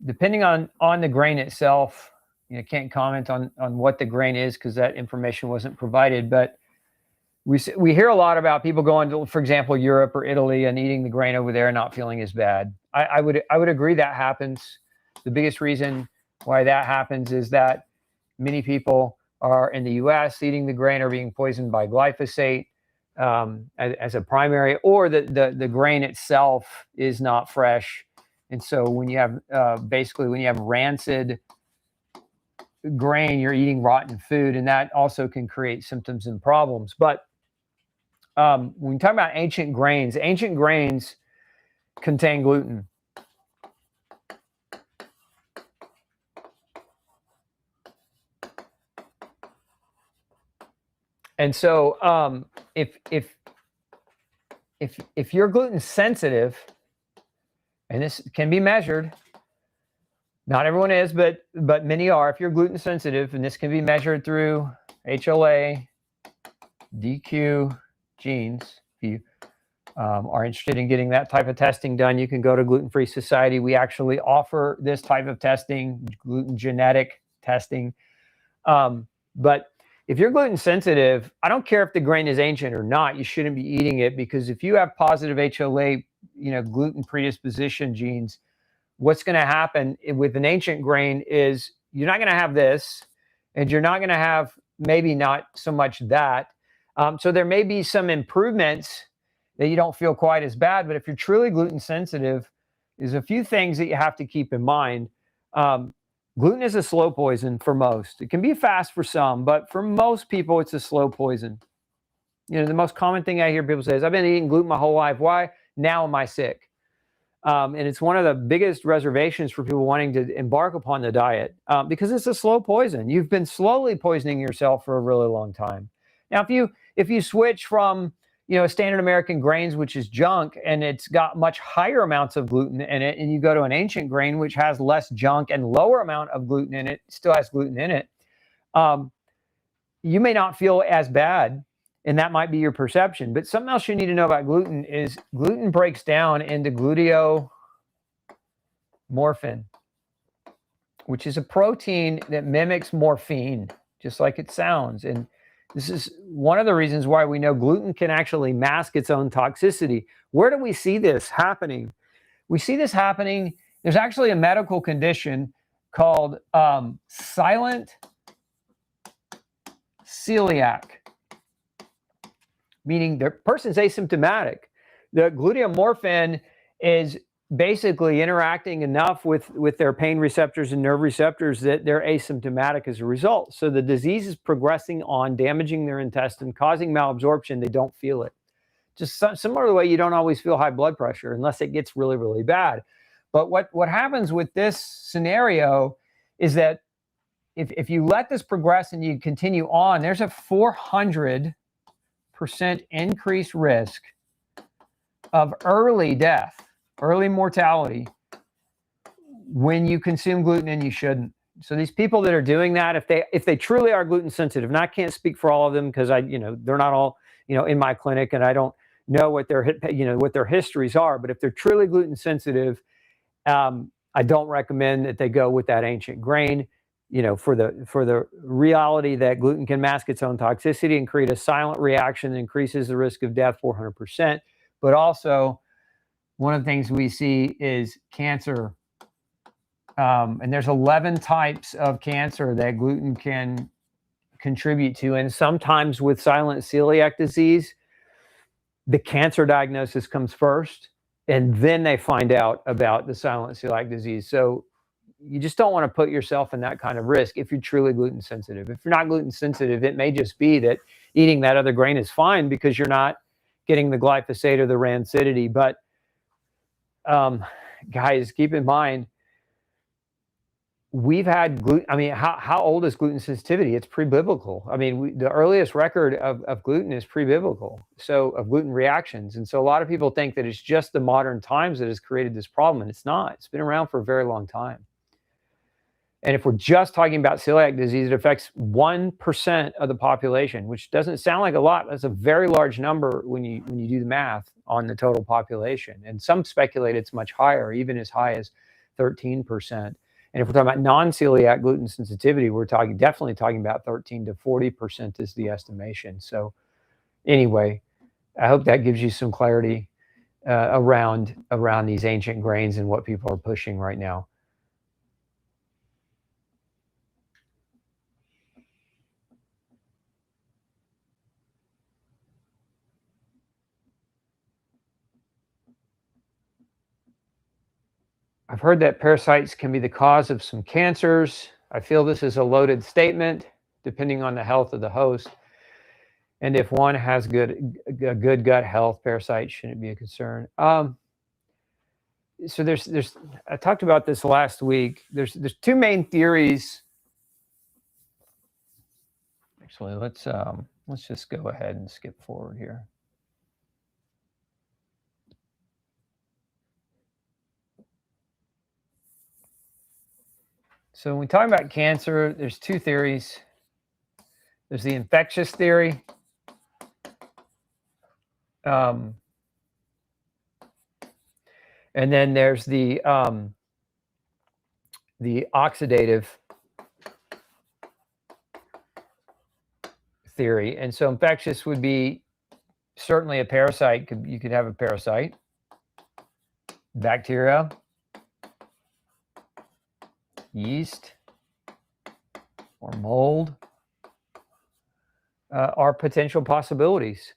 Depending on the grain itself, I can't comment on what the grain is because that information wasn't provided. But we hear a lot about people going to, for example, Europe or Italy and eating the grain over there and not feeling as bad. I would agree that happens. The biggest reason why that happens is that many people are in the U.S. eating the grain are being poisoned by glyphosate as a primary, or the grain itself is not fresh. And so when you have basically when you have rancid grain, you're eating rotten food, and that also can create symptoms and problems. But when we talk about ancient grains contain gluten. And so if you're gluten sensitive, and this can be measured, not everyone is, but many are. If you're gluten sensitive, and this can be measured through HLA, DQ genes. If you are interested in getting that type of testing done, you can go to Gluten Free Society. We actually offer this type of testing, gluten genetic testing. But if you're gluten sensitive, I don't care if the grain is ancient or not, you shouldn't be eating it, because if you have positive HLA, gluten predisposition genes, what's going to happen with an ancient grain is you're not going to have this, and you're not going to have maybe not so much that. So there may be some improvements that you don't feel quite as bad, but if you're truly gluten sensitive, there's a few things that you have to keep in mind. Gluten is a slow poison for most. It can be fast for some, but for most people, it's a slow poison. The most common thing I hear people say is, I've been eating gluten my whole life. Why now am I sick? And it's one of the biggest reservations for people wanting to embark upon the diet, because it's a slow poison. You've been slowly poisoning yourself for a really long time. Now, if you switch from standard American grains, which is junk, and it's got much higher amounts of gluten in it, and you go to an ancient grain, which has less junk and lower amount of gluten in it, still has gluten in it, you may not feel as bad, and that might be your perception. But something else you need to know about gluten is gluten breaks down into gluteomorphin, which is a protein that mimics morphine, just like it sounds. And this is one of the reasons why we know gluten can actually mask its own toxicity. Where do we see this happening? We see this happening. There's actually a medical condition called silent celiac, meaning the person's asymptomatic. The gluteomorphin is basically interacting enough with their pain receptors and nerve receptors that they're asymptomatic as a result. So the disease is progressing on, damaging their intestine, causing malabsorption. They don't feel it. Just similar to the way you don't always feel high blood pressure unless it gets really, really bad. But what happens with this scenario is that if you let this progress and you continue on, there's a 400% increased risk of early death, early mortality, when you consume gluten and you shouldn't. So these people that are doing that, if they truly are gluten sensitive, and I can't speak for all of them because they're not all in my clinic, and I don't know what their histories are. But if they're truly gluten sensitive, I don't recommend that they go with that ancient grain. For the reality that gluten can mask its own toxicity and create a silent reaction that increases the risk of death 400%. But also, one of the things we see is cancer. And there's 11 types of cancer that gluten can contribute to. And sometimes with silent celiac disease, the cancer diagnosis comes first, and then they find out about the silent celiac disease. So you just don't want to put yourself in that kind of risk if you're truly gluten sensitive. If you're not gluten sensitive, it may just be that eating that other grain is fine because you're not getting the glyphosate or the rancidity. But guys, keep in mind, we've had gluten. I mean, how old is gluten sensitivity? It's pre-biblical. I mean, the earliest record of gluten is pre-biblical, so of gluten reactions. And so a lot of people think that it's just the modern times that has created this problem, and it's not. It's been around for a very long time. And if we're just talking about celiac disease, it affects 1% of the population, which doesn't sound like a lot. That's a very large number when you do the math on the total population. And some speculate it's much higher, even as high as 13%. And if we're talking about non-celiac gluten sensitivity, we're definitely talking about 13 to 40% is the estimation. So anyway, I hope that gives you some clarity around these ancient grains and what people are pushing right now. I've heard that parasites can be the cause of some cancers. I feel this is a loaded statement, depending on the health of the host. And if one has good gut health, parasites shouldn't be a concern. So there's I talked about this last week. There's two main theories. Actually, let's just go ahead and skip forward here. So when we talk about cancer, there's two theories. There's the infectious theory. And then there's the oxidative theory. And so infectious would be certainly a parasite. You could have a parasite, bacteria, yeast, or mold are potential possibilities.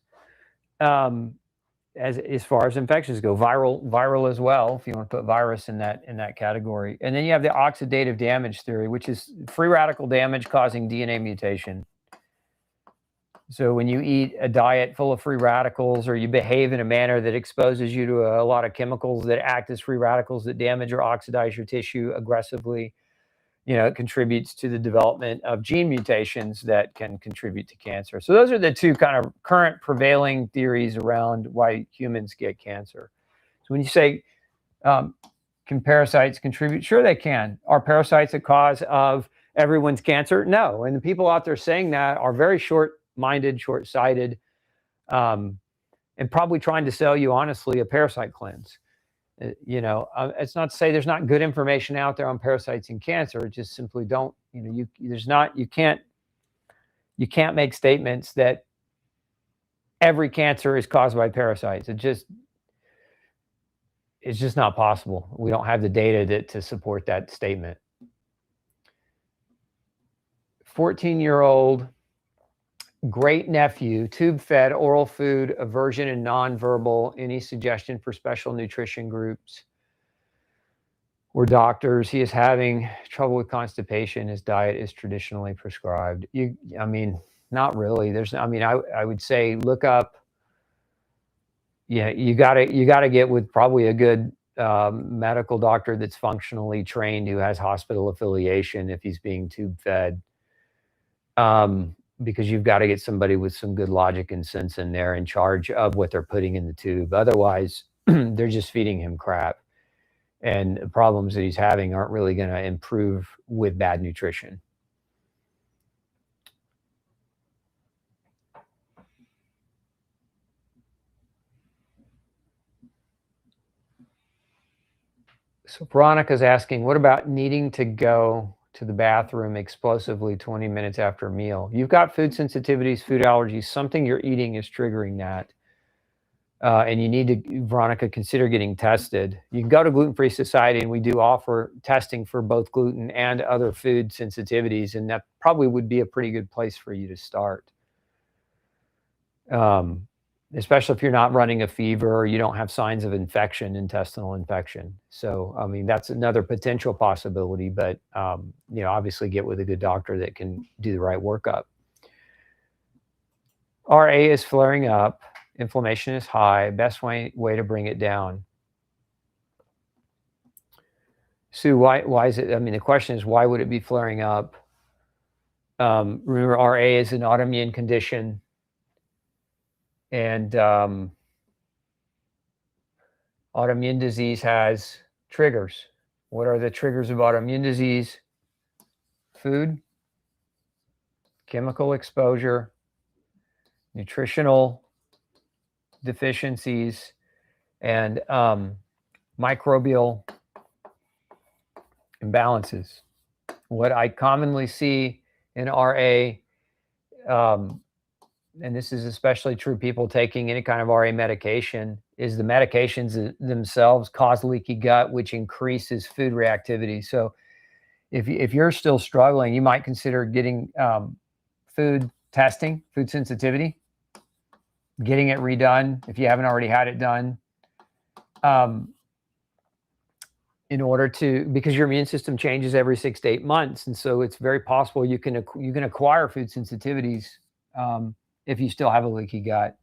As far as infections go, viral as well, if you want to put virus in that category. And then you have the oxidative damage theory, which is free radical damage causing DNA mutation. So when you eat a diet full of free radicals, or you behave in a manner that exposes you to a lot of chemicals that act as free radicals that damage or oxidize your tissue aggressively, it contributes to the development of gene mutations that can contribute to cancer. So those are the two kind of current prevailing theories around why humans get cancer. So when you say, can parasites contribute? Sure, they can. Are parasites a cause of everyone's cancer? No. And the people out there saying that are very short-minded, short-sighted, and probably trying to sell you, honestly, a parasite cleanse. It's not to say there's not good information out there on parasites and cancer. It just simply don't, you can't make statements that every cancer is caused by parasites. It's just not possible. We don't have the data to support that statement. 14-year-old great nephew, tube-fed oral food, aversion and nonverbal. Any suggestion for special nutrition groups or doctors? He is having trouble with constipation. His diet is traditionally prescribed. Not really. I would say look up. Yeah, you gotta get with probably a good medical doctor that's functionally trained, who has hospital affiliation if he's being tube-fed. Because you've got to get somebody with some good logic and sense in there in charge of what they're putting in the tube. Otherwise, they're just feeding him crap. And the problems that he's having aren't really going to improve with bad nutrition. So Veronica's asking, what about needing to go to the bathroom explosively 20 minutes after a meal? You've got food sensitivities, food allergies, something you're eating is triggering that. And you need to, Veronica, consider getting tested. You can go to Gluten Free Society, and we do offer testing for both gluten and other food sensitivities, and that probably would be a pretty good place for you to start. Especially if you're not running a fever or you don't have signs of infection, intestinal infection. So, that's another potential possibility, but, obviously get with a good doctor that can do the right workup. RA is flaring up. Inflammation is high. Best way to bring it down. Sue, why is it? The question is, why would it be flaring up? Remember, RA is an autoimmune condition. And autoimmune disease has triggers. What are the triggers of autoimmune disease? food, chemical exposure, nutritional deficiencies, and microbial imbalances. What I commonly see in RA, and this is especially true people taking any kind of RA medication, is the medications themselves cause leaky gut, which increases food reactivity. So if you're still struggling, you might consider getting food testing, food sensitivity, getting it redone if you haven't already had it done. In order to, because your immune system changes every 6 to 8 months. And so it's very possible you can acquire food sensitivities if you still have a leaky gut.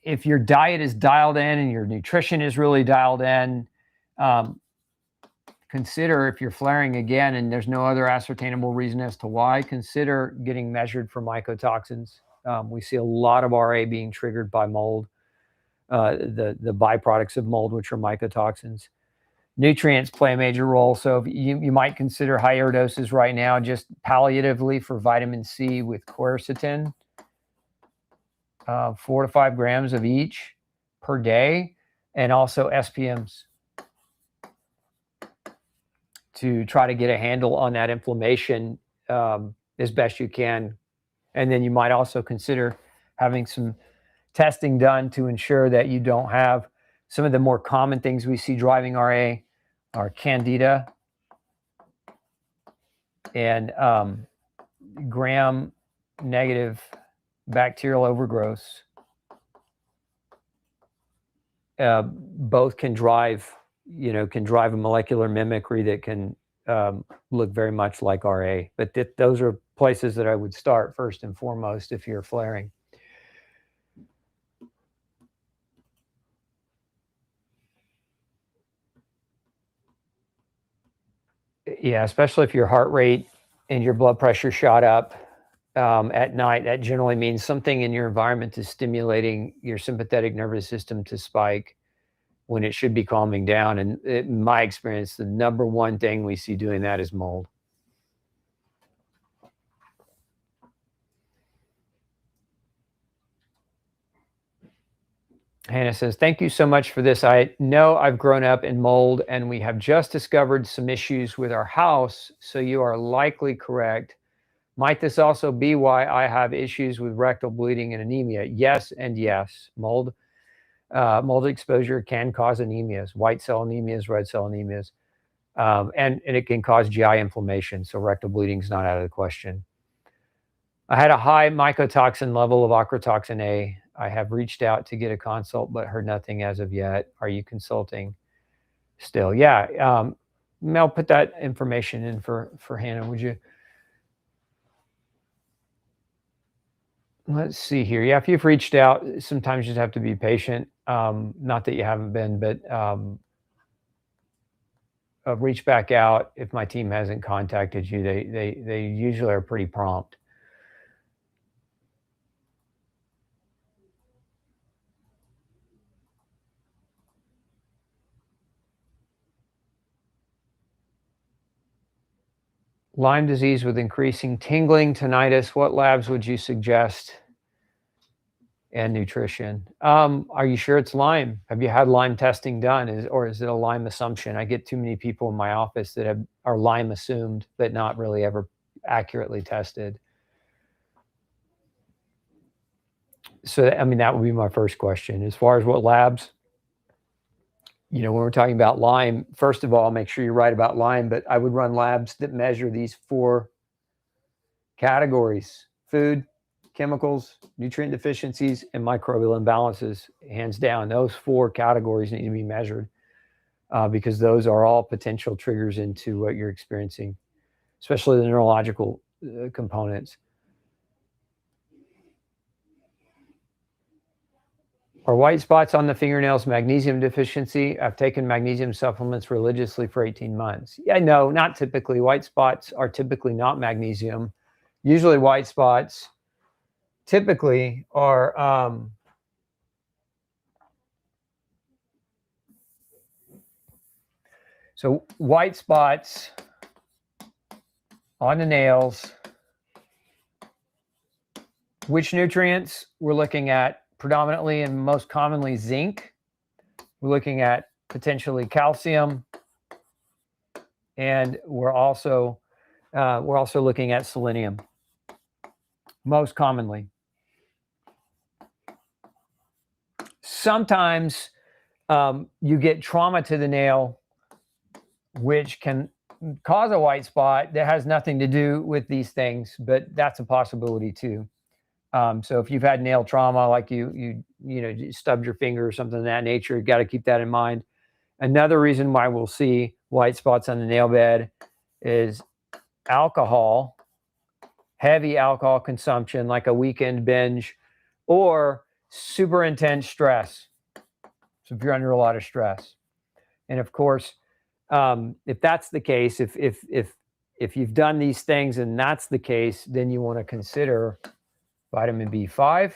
If your diet is dialed in and your nutrition is really dialed in, consider, if you're flaring again and there's no other ascertainable reason as to why, consider getting measured for mycotoxins. We see a lot of RA being triggered by mold, the byproducts of mold, which are mycotoxins. Nutrients play a major role. So you might consider higher doses right now, just palliatively for vitamin C with quercetin, 4 to 5 grams of each per day, and also SPMs to try to get a handle on that inflammation as best you can. And then you might also consider having some testing done to ensure that you don't have some of the more common things we see driving RA are candida and gram-negative bacterial overgrowths. Both can drive a molecular mimicry that can look very much like RA. But those are places that I would start first and foremost if you're flaring. Yeah, especially if your heart rate and your blood pressure shot up at night, that generally means something in your environment is stimulating your sympathetic nervous system to spike when it should be calming down. And in my experience, the number one thing we see doing that is mold. Hannah says, thank you so much for this. I know I've grown up in mold and we have just discovered some issues with our house. So you are likely correct. Might this also be why I have issues with rectal bleeding and anemia? Yes and yes. Mold exposure can cause anemias, white cell anemias, red cell anemias, and it can cause GI inflammation. So rectal bleeding is not out of the question. I had a high mycotoxin level of ochratoxin A. I have reached out to get a consult, but heard nothing as of yet. Are you consulting still? Yeah. Mel, put that information in for Hannah, would you? Let's see here. Yeah, if you've reached out, sometimes you just have to be patient. Not that you haven't been, but reach back out if my team hasn't contacted you. They usually are pretty prompt. Lyme disease with increasing tingling, tinnitus. What labs would you suggest? And nutrition. Are you sure it's Lyme? Have you had Lyme testing done, or is it a Lyme assumption? I get too many people in my office that are Lyme assumed, but not really ever accurately tested. So, I mean, that would be my first question. As far as what labs, when we're talking about Lyme, first of all, make sure you're right about Lyme, but I would run labs that measure these 4 categories: food, chemicals, nutrient deficiencies, and microbial imbalances. Hands down, those 4 categories need to be measured because those are all potential triggers into what you're experiencing, especially the neurological components. Are white spots on the fingernails magnesium deficiency? I've taken magnesium supplements religiously for 18 months. Yeah, no, not typically. White spots are typically not magnesium. Usually white spots typically are so white spots on the nails. Which nutrients? We're looking at predominantly and most commonly zinc. We're looking at potentially calcium, and we're also looking at selenium most commonly. Sometimes you get trauma to the nail, which can cause a white spot that has nothing to do with these things, but that's a possibility too. So if you've had nail trauma, like you stubbed your finger or something of that nature, you got to keep that in mind. Another reason why we'll see white spots on the nail bed is alcohol, heavy alcohol consumption, like a weekend binge, or super intense stress. So if you're under a lot of stress, and of course, if that's the case, if you've done these things and that's the case, then you want to consider vitamin B5,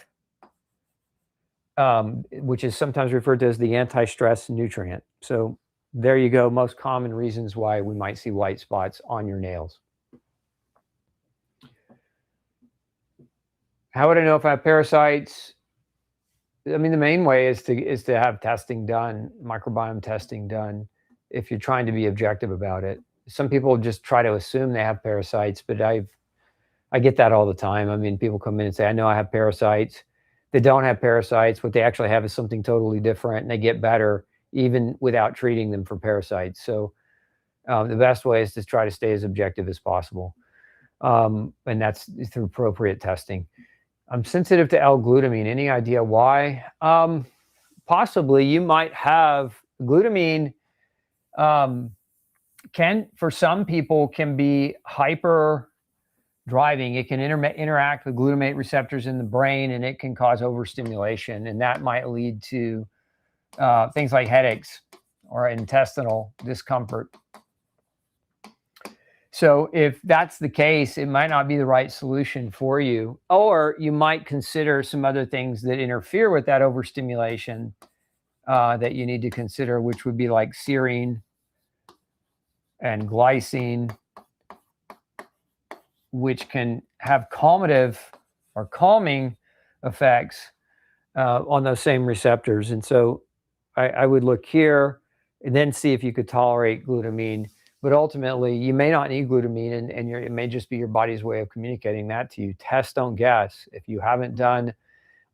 which is sometimes referred to as the anti-stress nutrient. So there you go, most common reasons why we might see white spots on your nails. How would I know if I have parasites? I mean, the main way is to have testing done, microbiome testing done, if you're trying to be objective about it. Some people just try to assume they have parasites, but I get that all the time. I mean, people come in and say, I know I have parasites. They don't have parasites. What they actually have is something totally different, and they get better even without treating them for parasites. So the best way is to try to stay as objective as possible. And that's through appropriate testing. I'm sensitive to L-glutamine. Any idea why? Possibly you might have glutamine. For some people, can be hyper driving. It can interact with glutamate receptors in the brain, and it can cause overstimulation, and that might lead to things like headaches or intestinal discomfort. So if that's the case, it might not be the right solution for you, or you might consider some other things that interfere with that overstimulation that you need to consider, which would be like serine and glycine, which can have calmative or calming effects on those same receptors. And so I would look here and then see if you could tolerate glutamine. But ultimately, you may not need glutamine, and it may just be your body's way of communicating that to you. Test, don't guess. If you haven't done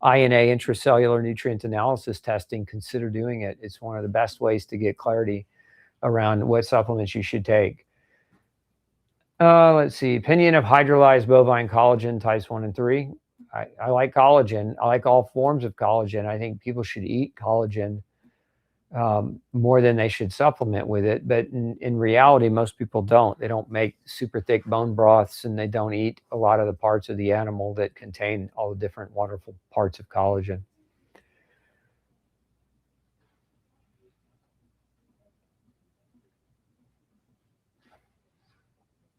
INA, intracellular nutrient analysis testing, consider doing it. It's one of the best ways to get clarity around what supplements you should take. Let's see. Opinion of hydrolyzed bovine collagen types 1 and 3. I like collagen. I like all forms of collagen. I think people should eat collagen more than they should supplement with it. But in reality, most people don't. They don't make super thick bone broths, and they don't eat a lot of the parts of the animal that contain all the different wonderful parts of collagen.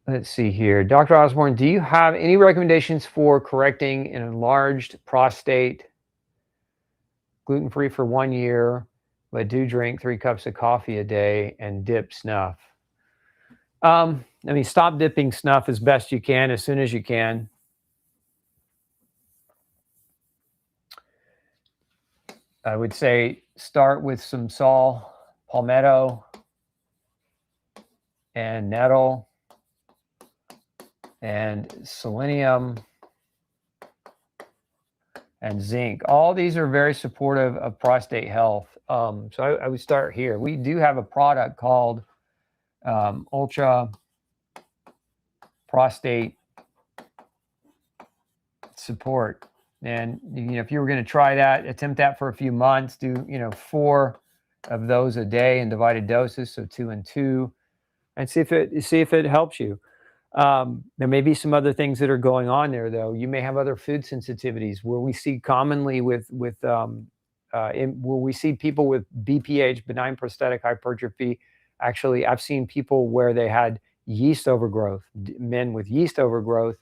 Let's see here. Dr. Osborne, do you have any recommendations for correcting an enlarged prostate, gluten-free for 1 year, but do drink 3 cups of coffee a day and dip snuff? I mean, stop dipping snuff as best you can, as soon as you can. I would say start with some saw, palmetto, and nettle, and selenium, and zinc. All these are very supportive of prostate health. So I would start here. We do have a product called Ultra Prostate Support. And if you were going to try that, attempt that for a few months, do 4 of those a day in divided doses, so 2 and 2, and see if it helps you. There may be some other things that are going on there, though. You may have other food sensitivities, where we see commonly where we see people with BPH, benign prostatic hypertrophy. Actually, I've seen people where they had yeast overgrowth, men with yeast overgrowth,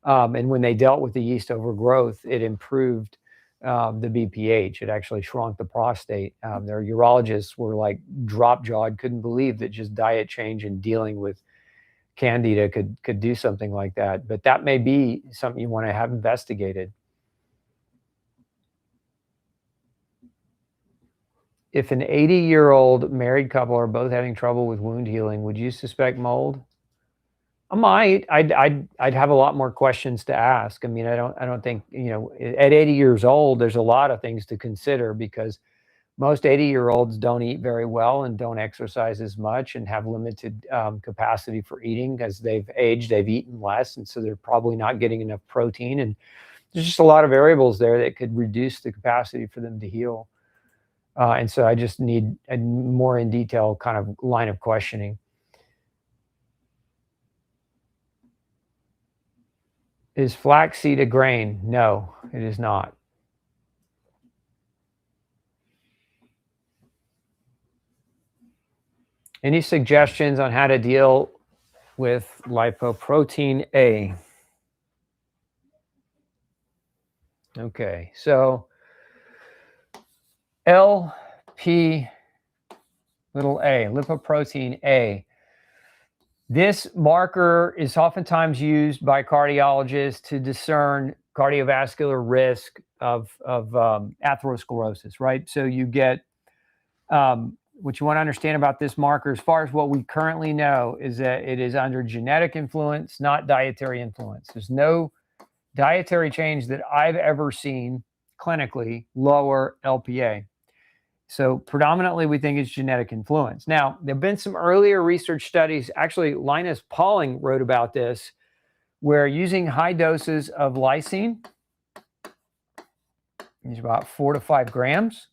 and when they dealt with the yeast overgrowth, it improved the BPH. It actually shrunk the prostate. Their urologists were like drop-jawed, couldn't believe that just diet change and dealing with candida could do something like that. But that may be something you want to have investigated. If an 80-year-old married couple are both having trouble with wound healing, would you suspect mold? I might. I'd have a lot more questions to ask. I mean, I don't think, at 80 years old, there's a lot of things to consider, because most 80-year-olds don't eat very well and don't exercise as much and have limited capacity for eating. As they've aged, they've eaten less, and so they're probably not getting enough protein. And there's just a lot of variables there that could reduce the capacity for them to heal. And so I just need a more in detail kind of line of questioning. Is flaxseed a grain? No, it is not. Any suggestions on how to deal with lipoprotein A? Okay, so LP little a, lipoprotein A. This marker is oftentimes used by cardiologists to discern cardiovascular risk of atherosclerosis, right? So you get, what you want to understand about this marker, as far as what we currently know, is that it is under genetic influence, not dietary influence. There's no dietary change that I've ever seen clinically lower LPA. So predominantly, we think it's genetic influence. Now, there have been some earlier research studies. Actually, Linus Pauling wrote about this, where using high doses of lysine, it's about 4 to 5 grams,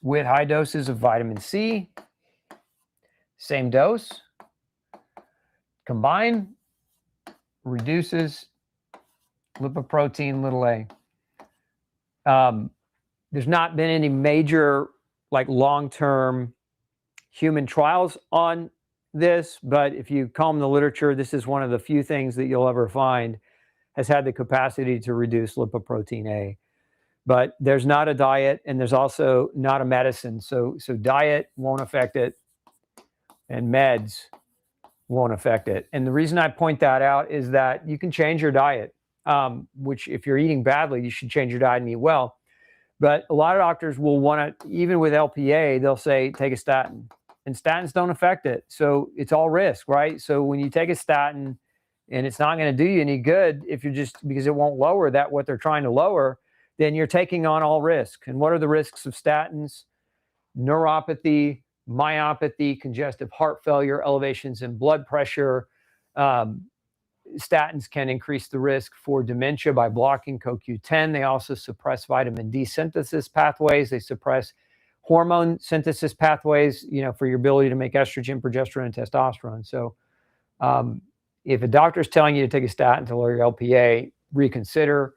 with high doses of vitamin C, same dose, combined, reduces lipoprotein little a. There's not been any major, like, long-term human trials on this, but if you comb the literature, this is one of the few things that you'll ever find has had the capacity to reduce lipoprotein A. But there's not a diet, and there's also not a medicine. So diet won't affect it, and meds won't affect it. And the reason I point that out is that you can change your diet, which, if you're eating badly, you should change your diet and eat well. But a lot of doctors will want to, even with LPA, they'll say, take a statin. And statins don't affect it. So it's all risk, right? So when you take a statin and it's not going to do you any good, if you're just, because it won't lower that, what they're trying to lower, then you're taking on all risk. And what are the risks of statins? Neuropathy, myopathy, congestive heart failure, elevations in blood pressure. Statins can increase the risk for dementia by blocking CoQ10. They also suppress vitamin D synthesis pathways. They suppress hormone synthesis pathways, for your ability to make estrogen, progesterone, and testosterone. So if a doctor's telling you to take a statin to lower your LPA, reconsider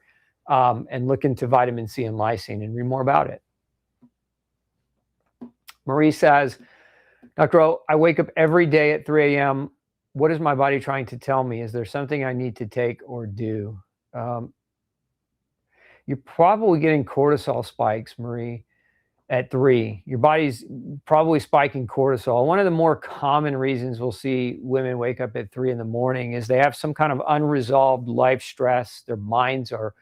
and look into vitamin C and lysine and read more about it. Marie says, Dr. O, I wake up every day at 3 a.m. What is my body trying to tell me? Is there something I need to take or do? You're probably getting cortisol spikes, Marie, at 3. Your body's probably spiking cortisol. One of the more common reasons we'll see women wake up at 3 in the morning is they have some kind of unresolved life stress. Their minds are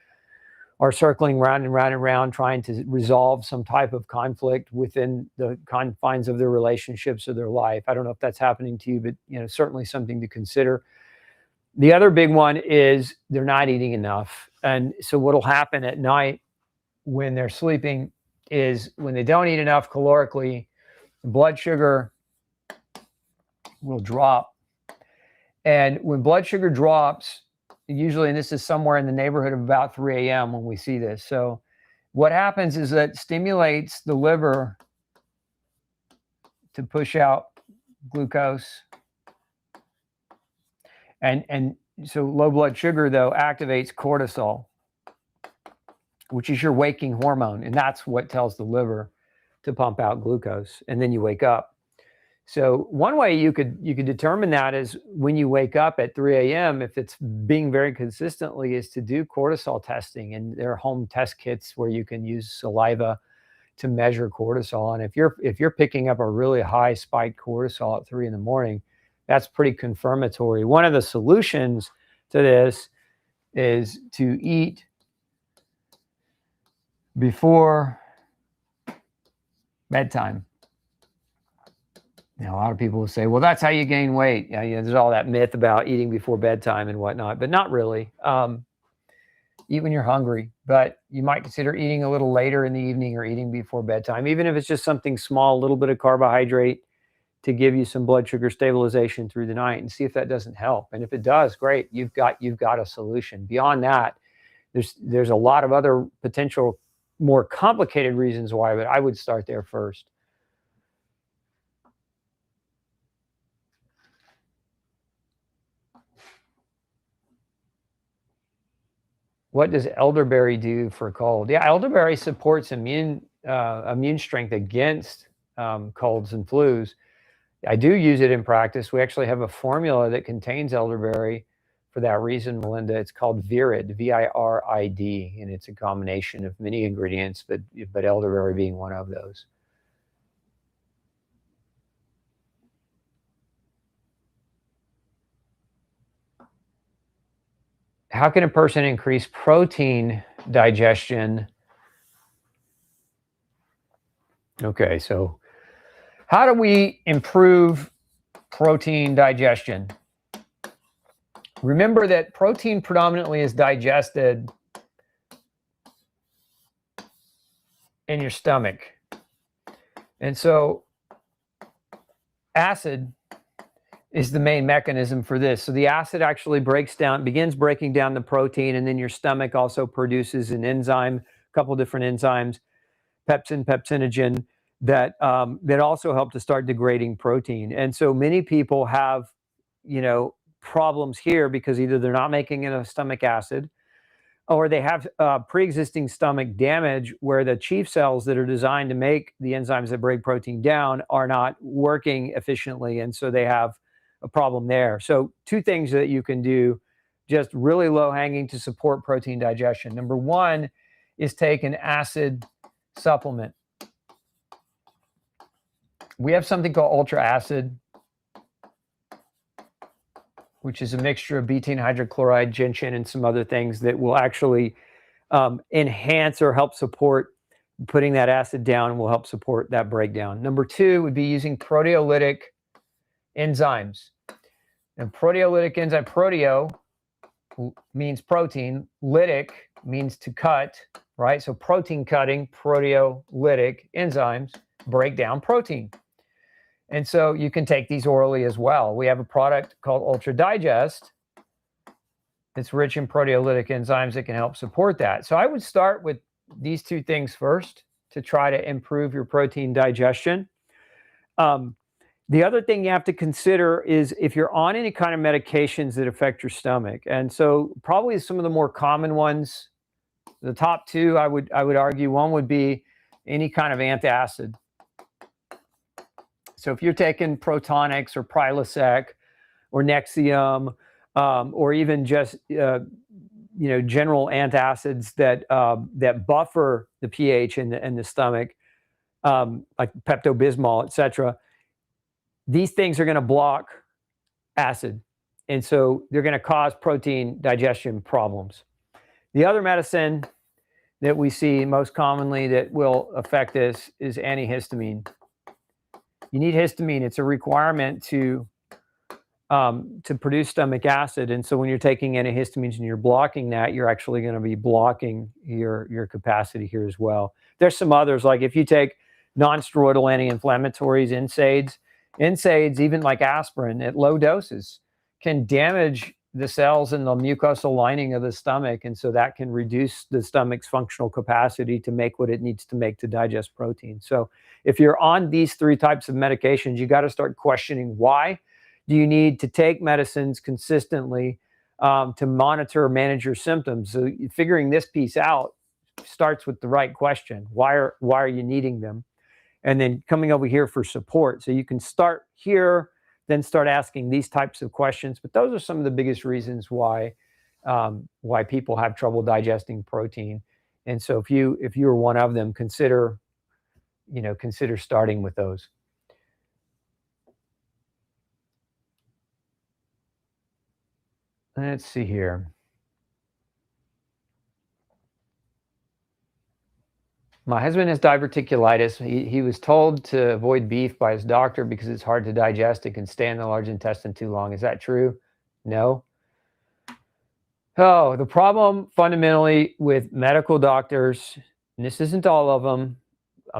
circling round and round and round, trying to resolve some type of conflict within the confines of their relationships or their life. I don't know if that's happening to you, but certainly something to consider. The other big one is they're not eating enough. And so what'll happen at night when they're sleeping is, when they don't eat enough calorically, blood sugar will drop. And when blood sugar drops, usually, and this is somewhere in the neighborhood of about 3 a.m. when we see this. So what happens is that stimulates the liver to push out glucose. And so low blood sugar, though, activates cortisol, which is your waking hormone. And that's what tells the liver to pump out glucose. And then you wake up. So one way you could determine that is when you wake up at 3 a.m., if it's being very consistently, is to do cortisol testing. And there are home test kits where you can use saliva to measure cortisol. And if you're picking up a really high spiked cortisol at 3 in the morning, that's pretty confirmatory. One of the solutions to this is to eat before bedtime. You know, a lot of people will say, well, that's how you gain weight. You know, there's all that myth about eating before bedtime and whatnot, but not really. Eat when you're hungry, but you might consider eating a little later in the evening or eating before bedtime, even if it's just something small, a little bit of carbohydrate to give you some blood sugar stabilization through the night, and see if that doesn't help. And if it does, great, you've got a solution. Beyond that, there's a lot of other potential more complicated reasons why, but I would start there first. What does elderberry do for cold? Yeah, elderberry supports immune strength against colds and flus. I do use it in practice. We actually have a formula that contains elderberry for that reason, Melinda. It's called Virid, V-I-R-I-D, and it's a combination of many ingredients, but elderberry being one of those. How can a person increase protein digestion? Okay, so how do we improve protein digestion? Remember that protein predominantly is digested in your stomach. And so acid is the main mechanism for this. So the acid actually begins breaking down the protein, and then your stomach also produces an enzyme, a couple different enzymes, pepsin, pepsinogen, that also help to start degrading protein. And so many people have, problems here because either they're not making enough stomach acid, or they have pre-existing stomach damage where the chief cells that are designed to make the enzymes that break protein down are not working efficiently, and so they have a problem there. So two things that you can do, just really low hanging to support protein digestion. Number one is take an acid supplement. We have something called ultra acid, which is a mixture of betaine hydrochloride, gentian, and some other things that will actually enhance or help support putting that acid down, and will help support that breakdown. Number two would be using proteolytic enzymes. And proteolytic enzyme, proteo means protein, lytic means to cut, right? So protein cutting, proteolytic enzymes break down protein. And so you can take these orally as well. We have a product called Ultra Digest that's rich in proteolytic enzymes that can help support that. So I would start with these two things first to try to improve your protein digestion. The other thing you have to consider is if you're on any kind of medications that affect your stomach. And so probably some of the more common ones, the top two, I would argue, one would be any kind of antacid. So if you're taking Protonix or Prilosec or Nexium, or even just general antacids that buffer the pH in the stomach, like Pepto-Bismol, etc., these things are going to block acid, and so they're going to cause protein digestion problems. The other medicine that we see most commonly that will affect this is antihistamine. You need histamine. It's a requirement to produce stomach acid, and so when you're taking antihistamines and you're blocking that, you're actually going to be blocking your capacity here as well. There's some others, like if you take non-steroidal anti-inflammatories, NSAIDs, even like aspirin at low doses, can damage the cells in the mucosal lining of the stomach, and so that can reduce the stomach's functional capacity to make what it needs to make to digest protein. So if you're on these three types of medications, you got to start questioning, why do you need to take medicines consistently to monitor or manage your symptoms? So figuring this piece out starts with the right question. Why are you needing them? And then coming over here for support. So you can start here, then start asking these types of questions. But those are some of the biggest reasons why people have trouble digesting protein. And so if you're one of them, consider starting with those. Let's see here. My husband has diverticulitis. He was told to avoid beef by his doctor because it's hard to digest. It can stay in the large intestine too long. Is that true? No. Oh, the problem fundamentally with medical doctors, and this isn't all of them,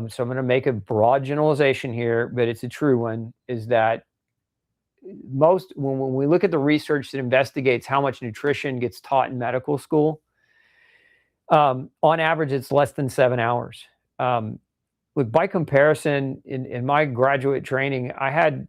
so I'm going to make a broad generalization here, but it's a true one, is that when we look at the research that investigates how much nutrition gets taught in medical school, on average, it's less than 7 hours. Look, by comparison, in my graduate training, I had,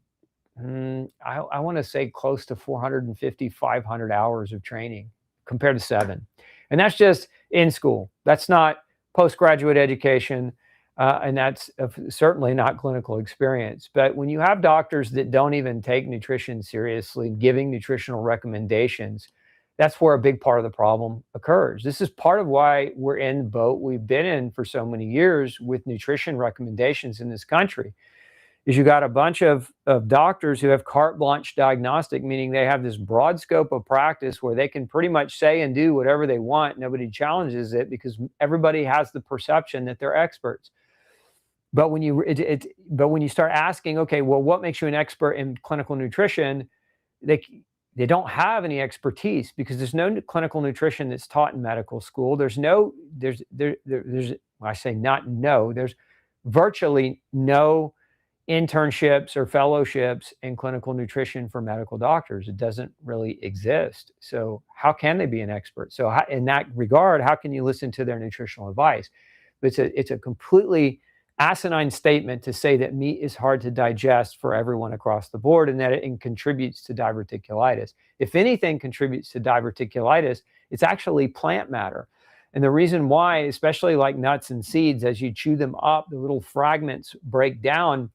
I want to say close to 450, 500 hours of training compared to 7. And that's just in school. That's not postgraduate education. And that's certainly not clinical experience. But when you have doctors that don't even take nutrition seriously, giving nutritional recommendations, that's where a big part of the problem occurs. This is part of why we're in the boat we've been in for so many years with nutrition recommendations in this country, is you got a bunch of doctors who have carte blanche diagnostic, meaning they have this broad scope of practice where they can pretty much say and do whatever they want. Nobody challenges it because everybody has the perception that they're experts. But when you start asking, okay, well, what makes you an expert in clinical nutrition? They don't have any expertise because there's no clinical nutrition that's taught in medical school. There's virtually no internships or fellowships in clinical nutrition for medical doctors. It doesn't really exist. So how can they be an expert? So in that regard, how can you listen to their nutritional advice? But it's a completely asinine statement to say that meat is hard to digest for everyone across the board and that it contributes to diverticulitis. If anything contributes to diverticulitis, it's actually plant matter. And the reason why, especially like nuts and seeds, as you chew them up, the little fragments break down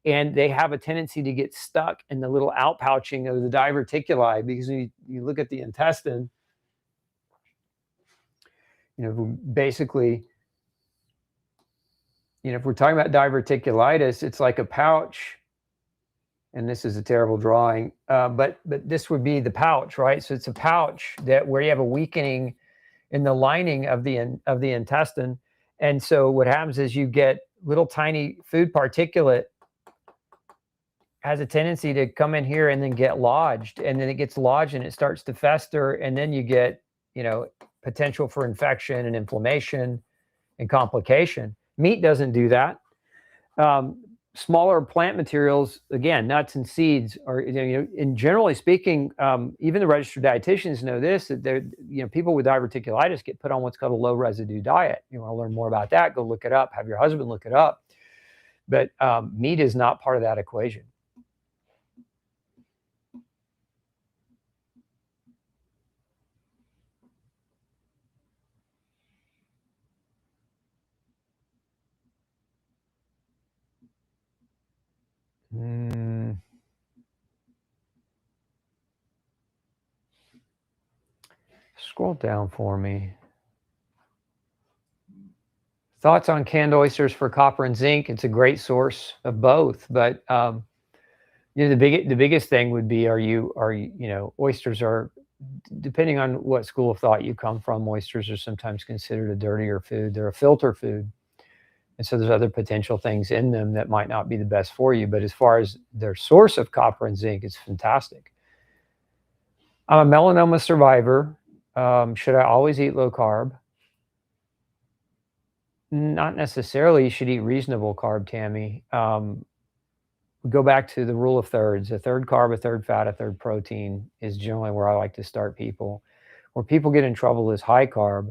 and they have a tendency to get stuck in the little outpouching of the diverticuli, because when you look at the intestine, basically, if we're talking about diverticulitis, it's like a pouch, and this is a terrible drawing, but this would be the pouch, right? So it's a pouch where you have a weakening in the lining of the intestine, and so what happens is you get little tiny food particulate has a tendency to come in here and then get lodged, and then it gets lodged and it starts to fester, and then you get potential for infection and inflammation and complication. Meat doesn't do that. Smaller plant materials, again, nuts and seeds are, and generally speaking, even the registered dietitians know this, that people with diverticulitis get put on what's called a low residue diet. You want to learn more about that, go look it up, have your husband look it up. But meat is not part of that equation. Scroll down for me. Thoughts on canned oysters for copper and zinc? It's a great source of both, but the biggest thing would be, oysters are, depending on what school of thought you come from, oysters are sometimes considered a dirtier food. They're a filter food. And so there's other potential things in them that might not be the best for you. But as far as their source of copper and zinc, it's fantastic. I'm a melanoma survivor. Should I always eat low carb? Not necessarily. You should eat reasonable carb, Tammy. We go back to the rule of thirds. A third carb, a third fat, a third protein is generally where I like to start people. Where people get in trouble is high carb.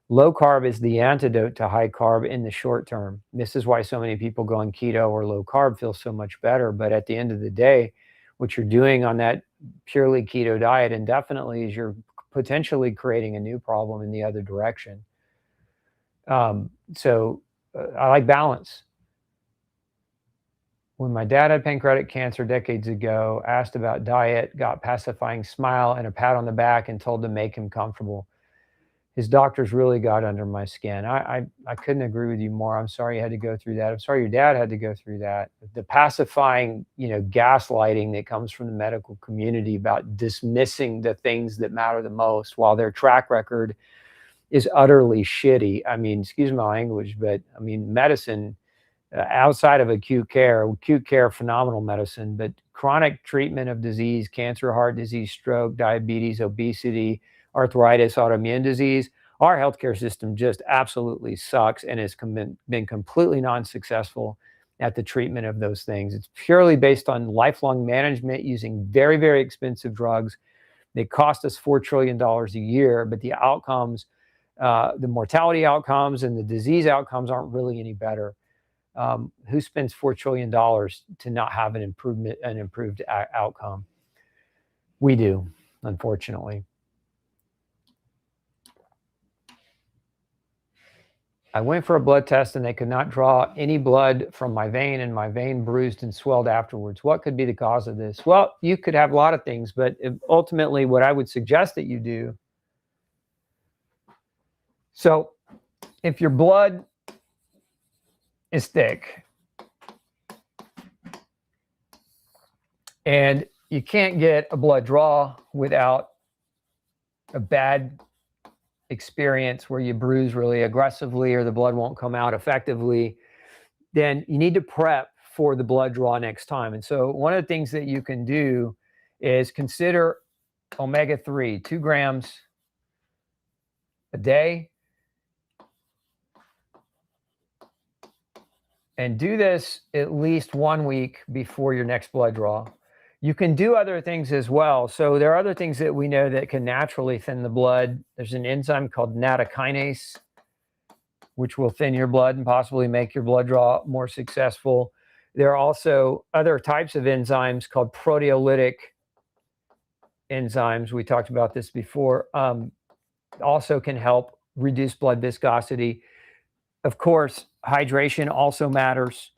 Low carb is the antidote to high carb in the short term. This is why so many people going keto or low carb feel so much better. But at the end of the day, what you're doing on that purely keto diet indefinitely is you're potentially creating a new problem in the other direction. So I like balance. When my dad had pancreatic cancer decades ago, asked about diet, got pacifying smile and a pat on the back and told to make him comfortable. his doctors really got under my skin. I couldn't agree with you more. I'm sorry you had to go through that. I'm sorry your dad had to go through that. The pacifying, gaslighting that comes from the medical community about dismissing the things that matter the most while their track record is utterly shitty. I mean, excuse my language, but I mean, medicine outside of acute care, phenomenal medicine, but chronic treatment of disease, cancer, heart disease, stroke, diabetes, obesity, arthritis, autoimmune disease, our healthcare system just absolutely sucks and has been completely non-successful at the treatment of those things. It's purely based on lifelong management using very, very expensive drugs. They cost us $4 trillion a year, but the outcomes, the mortality outcomes and the disease outcomes aren't really any better. Who spends $4 trillion to not have an improved outcome? We do, unfortunately. I went for a blood test and they could not draw any blood from my vein, and my vein bruised and swelled afterwards. What could be the cause of this? Well, you could have a lot of things, but ultimately what I would suggest that you do. So if your blood is thick and you can't get a blood draw without a bad experience where you bruise really aggressively or the blood won't come out effectively, then you need to prep for the blood draw next time. And so one of the things that you can do is consider omega-3, 2 grams a day. And do this at least 1 week before your next blood draw. You can do other things as well. So there are other things that we know that can naturally thin the blood. There's an enzyme called nattokinase, which will thin your blood and possibly make your blood draw more successful. There are also other types of enzymes called proteolytic enzymes. We talked about this before. Also can help reduce blood viscosity. Of course, hydration also matters.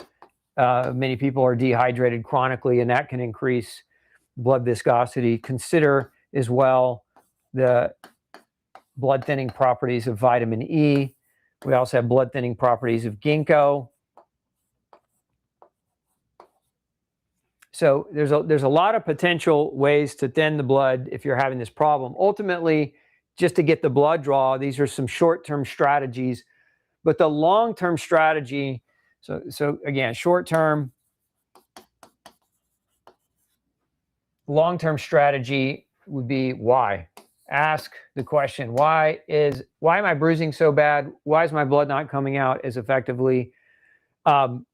Many people are dehydrated chronically, and that can increase blood viscosity. Consider as well the blood thinning properties of vitamin E. We also have blood thinning properties of ginkgo. So there's a lot of potential ways to thin the blood if you're having this problem. Ultimately, just to get the blood draw, these are some short-term strategies. But the long-term strategy, so again, short-term, long-term strategy would be why. Ask the question, why am I bruising so bad? Why is my blood not coming out as effectively? The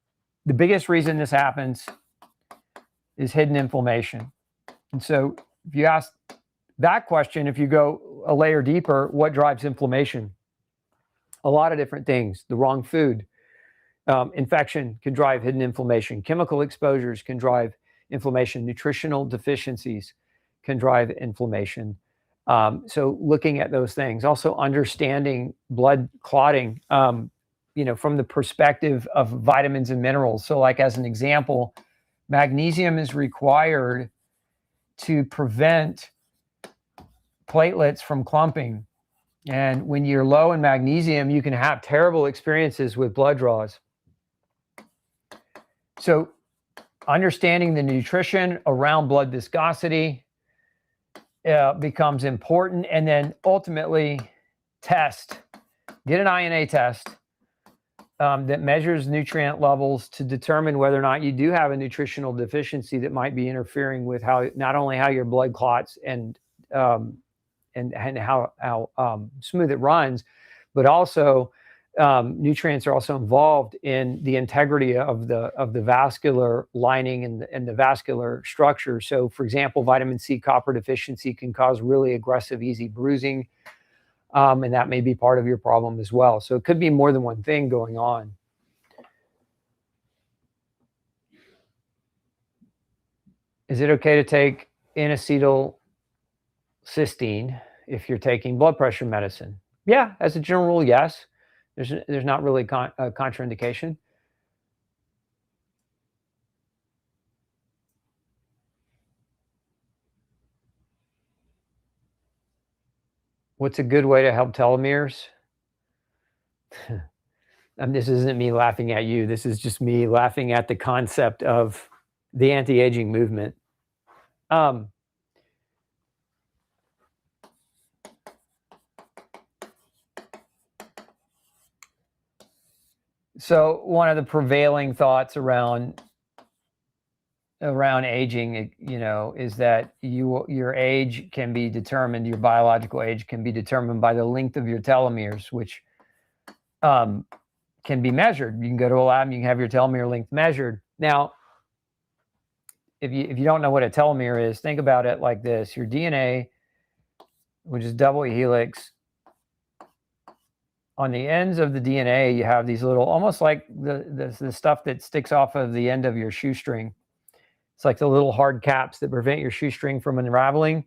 biggest reason this happens is hidden inflammation. And so if you ask that question, if you go a layer deeper, what drives inflammation? A lot of different things. The wrong food. Infection can drive hidden inflammation. Chemical exposures can drive inflammation. Nutritional deficiencies can drive inflammation. So looking at those things. Also understanding blood clotting, from the perspective of vitamins and minerals. So like as an example, magnesium is required to prevent platelets from clumping. And when you're low in magnesium, you can have terrible experiences with blood draws. So understanding the nutrition around blood viscosity becomes important. And then ultimately get an INA test that measures nutrient levels to determine whether or not you do have a nutritional deficiency that might be interfering with not only how your blood clots and how smooth it runs, but also nutrients are also involved in the integrity of the vascular lining and the vascular structure. So, for example, vitamin C copper deficiency can cause really aggressive, easy bruising, and that may be part of your problem as well. So it could be more than one thing going on. Is it okay to take N-acetylcysteine if you're taking blood pressure medicine? Yeah, as a general rule, yes. There's not really a contraindication. What's a good way to help telomeres? This isn't me laughing at you. This is just me laughing at the concept of the anti-aging movement. Um, so one of the prevailing thoughts around aging, is that your age can be determined, your biological age can be determined by the length of your telomeres, which can be measured. You can go to a lab and you can have your telomere length measured. Now, if you don't know what a telomere is, think about it like this. Your DNA, which is double helix, on the ends of the DNA, you have these little, almost like the stuff that sticks off of the end of your shoestring. It's like the little hard caps that prevent your shoestring from unraveling.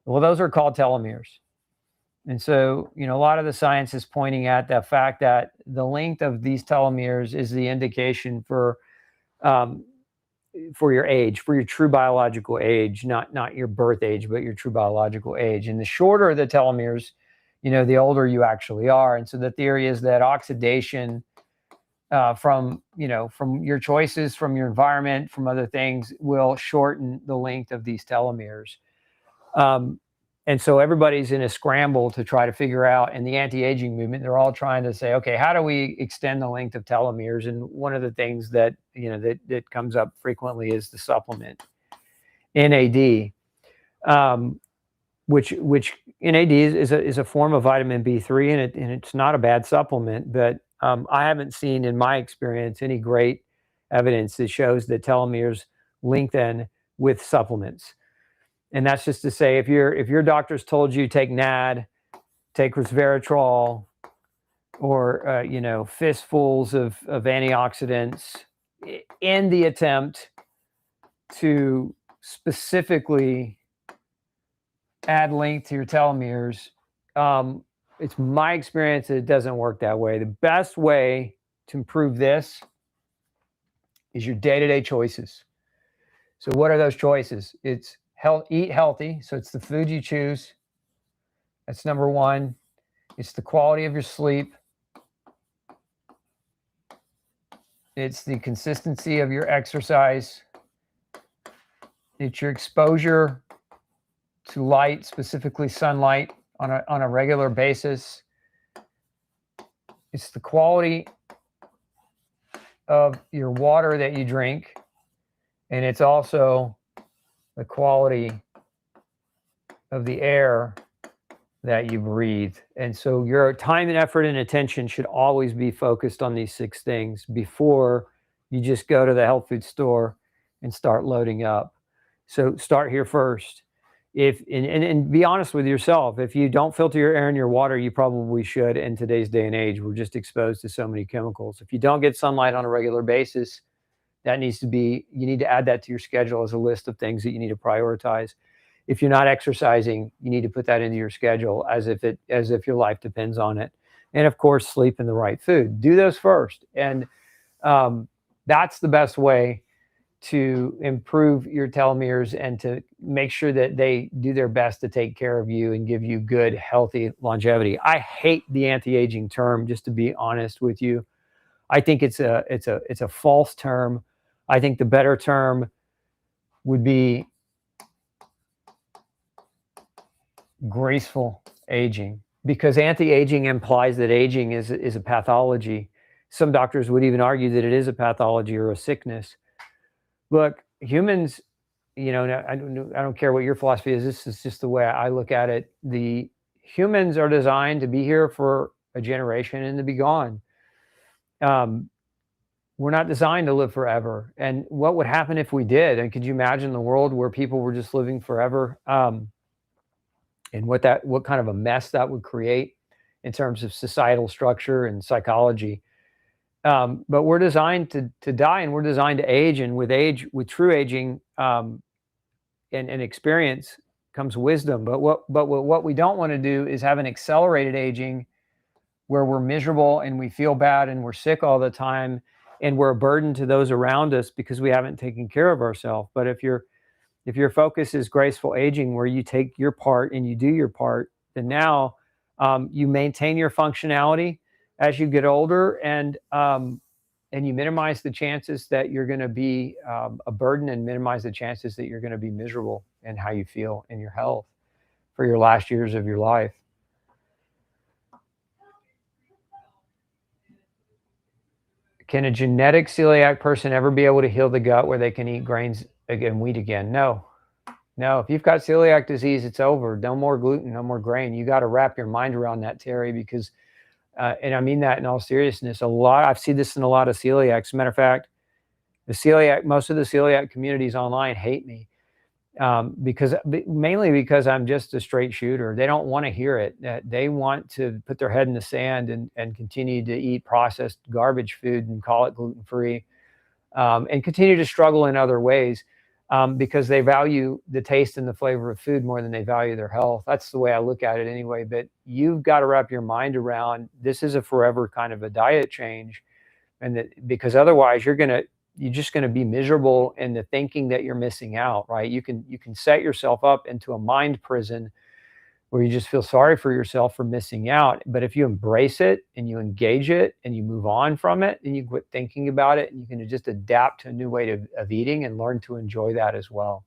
Well, those are called telomeres. And so, a lot of the science is pointing at the fact that the length of these telomeres is the indication for your age, for your true biological age, not your birth age, but your true biological age. And the shorter the telomeres, the older you actually are. And so the theory is that oxidation from your choices, from your environment, from other things, will shorten the length of these telomeres. And so everybody's in a scramble to try to figure out, and the anti-aging movement, they're all trying to say, okay, how do we extend the length of telomeres? And one of the things that, that comes up frequently is the supplement NAD, which NAD is a form of vitamin B3, and it's not a bad supplement, but I haven't seen in my experience any great evidence that shows that telomeres lengthen with supplements. And that's just to say, if your doctor's told you take NAD, take resveratrol, or fistfuls of antioxidants in the attempt to specifically add length to your telomeres, it's my experience that it doesn't work that way. The best way to improve this is your day-to-day choices. So what are those choices? It's eat healthy. So it's the food you choose. That's number one. It's the quality of your sleep. It's the consistency of your exercise. It's your exposure to light, specifically sunlight, on a regular basis. It's the quality of your water that you drink. And it's also the quality of the air that you breathe. And so your time and effort and attention should always be focused on these 6 things before you just go to the health food store and start loading up. So start here first. And be honest with yourself. If you don't filter your air and your water, you probably should. In today's day and age, we're just exposed to so many chemicals. If you don't get sunlight on a regular basis, you need to add that to your schedule as a list of things that you need to prioritize. If you're not exercising, you need to put that into your schedule as if your life depends on it. And of course, sleep and the right food. Do those first. And that's the best way to improve your telomeres and to make sure that they do their best to take care of you and give you good, healthy longevity. I hate the anti-aging term, just to be honest with you. I think it's a false term. I think the better term would be graceful aging, because anti-aging implies that aging is a pathology. Some doctors would even argue that it is a pathology or a sickness. Look, humans, I don't care what your philosophy is. This is just the way I look at it. The humans are designed to be here for a generation and to be gone. We're not designed to live forever. And what would happen if we did? And could you imagine the world where people were just living forever? And what kind of a mess that would create in terms of societal structure and psychology. But we're designed to die, and we're designed to age. And with true aging and experience comes wisdom. But what we don't want to do is have an accelerated aging where we're miserable and we feel bad and we're sick all the time and we're a burden to those around us because we haven't taken care of ourselves. But if your focus is graceful aging, where you take your part and you do your part, then now You maintain your functionality as you get older, and you minimize the chances that you're going to be a burden, and minimize the chances that you're going to be miserable in how you feel in your health for your last years of your life. Can a genetic celiac person ever be able to heal the gut where they can eat grains and wheat again? No. No, if you've got celiac disease, it's over. No more gluten, no more grain. You got to wrap your mind around that, Terry, because, and I mean that in all seriousness, I've seen this in a lot of celiacs. As a matter of fact, most of the celiac communities online hate me mainly because I'm just a straight shooter. They don't want to hear it. They want to put their head in the sand and continue to eat processed garbage food and call it gluten-free, and continue to struggle in other ways because they value the taste and the flavor of food more than they value their health. That's the way I look at it anyway. But you've got to wrap your mind around this is a forever kind of a diet change, and because otherwise you're just going to be miserable in the thinking that you're missing out, right? You can set yourself up into a mind prison where you just feel sorry for yourself for missing out. But if you embrace it and you engage it and you move on from it and you quit thinking about it, and you can just adapt to a new way of eating and learn to enjoy that as well.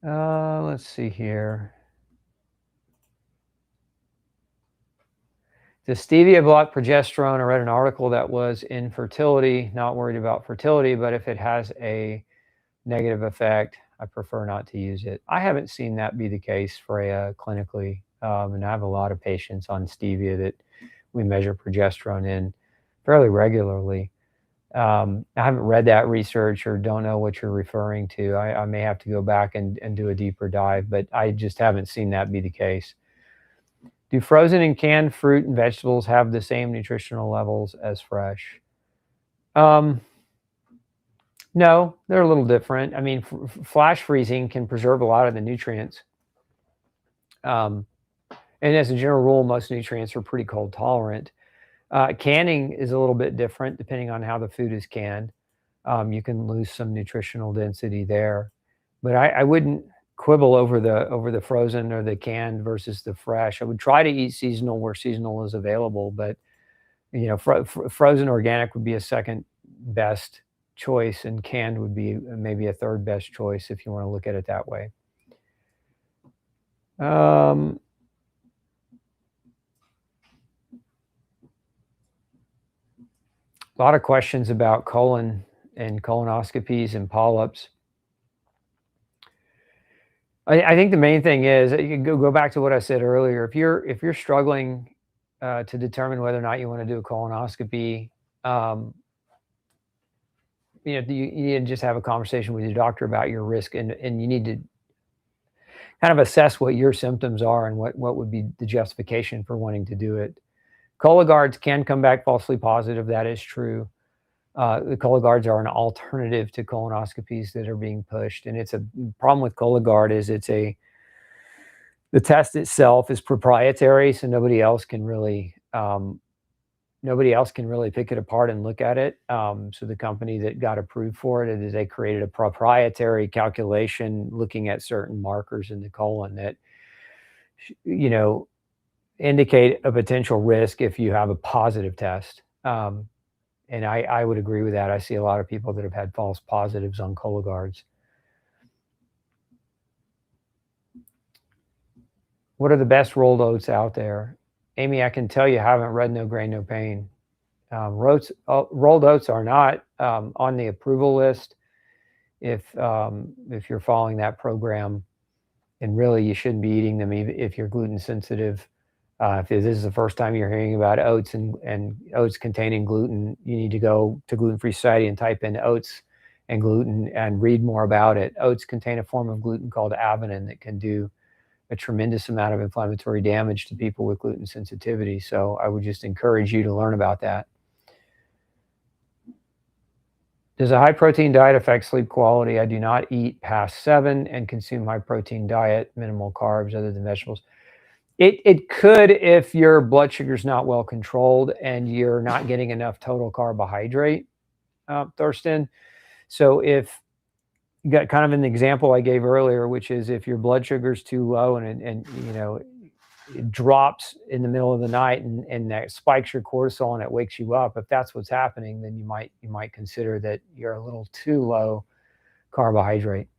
Let's see here. Does stevia block progesterone? I read an article that was infertility, not worried about fertility, but if it has a negative effect, I prefer not to use it. I haven't seen that be the case, Freya, clinically. And I have a lot of patients on stevia that we measure progesterone in fairly regularly. I haven't read that research or don't know what you're referring to. I may have to go back and do a deeper dive, but I just haven't seen that be the case. Do frozen and canned fruit and vegetables have the same nutritional levels as fresh? No, they're a little different. I mean, flash freezing can preserve a lot of the nutrients. And as a general rule, most nutrients are pretty cold tolerant. Canning is a little bit different depending on how the food is canned. You can lose some nutritional density there, but I wouldn't quibble over the frozen or the canned versus the fresh. I would try to eat seasonal where seasonal is available, but frozen organic would be a second best choice, and canned would be maybe a third best choice if you want to look at it that way. A lot of questions about colon and colonoscopies and polyps. I think the main thing is you can go back to what I said earlier. If you're struggling to determine whether or not you want to do a colonoscopy, you need to just have a conversation with your doctor about your risk, and you need to kind of assess what your symptoms are and what would be the justification for wanting to do it. Cologuards can come back falsely positive. That is true. The Cologuards are an alternative to colonoscopies that are being pushed, and it's a problem with Cologuard is the test itself is proprietary, so nobody else can really pick it apart and look at it. So the company that got approved for it is they created a proprietary calculation looking at certain markers in the colon that indicate a potential risk if you have a positive test. And I would agree with that. I see a lot of people that have had false positives on Cologuards. What are the best rolled oats out there? Amy, I can tell you haven't read No Grain, No Pain. Rolled oats are not on the approval list if you're following that program, and really you shouldn't be eating them if you're gluten sensitive. If this is the first time you're hearing about oats and oats containing gluten, you need to go to Gluten Free Society and type in oats and gluten and read more about it. Oats contain a form of gluten called avenin that can do a tremendous amount of inflammatory damage to people with gluten sensitivity. So I would just encourage you to learn about that. Does a high protein diet affect sleep quality? I do not eat past 7 and consume high protein diet, minimal carbs other than vegetables. It could if your blood sugar is not well controlled and you're not getting enough total carbohydrate, Thurston. So if you got kind of an example I gave earlier, which is if your blood sugar is too low and you know, it drops in the middle of the night and that spikes your cortisol and it wakes you up. If that's what's happening, then you might consider that you're a little too low carbohydrate.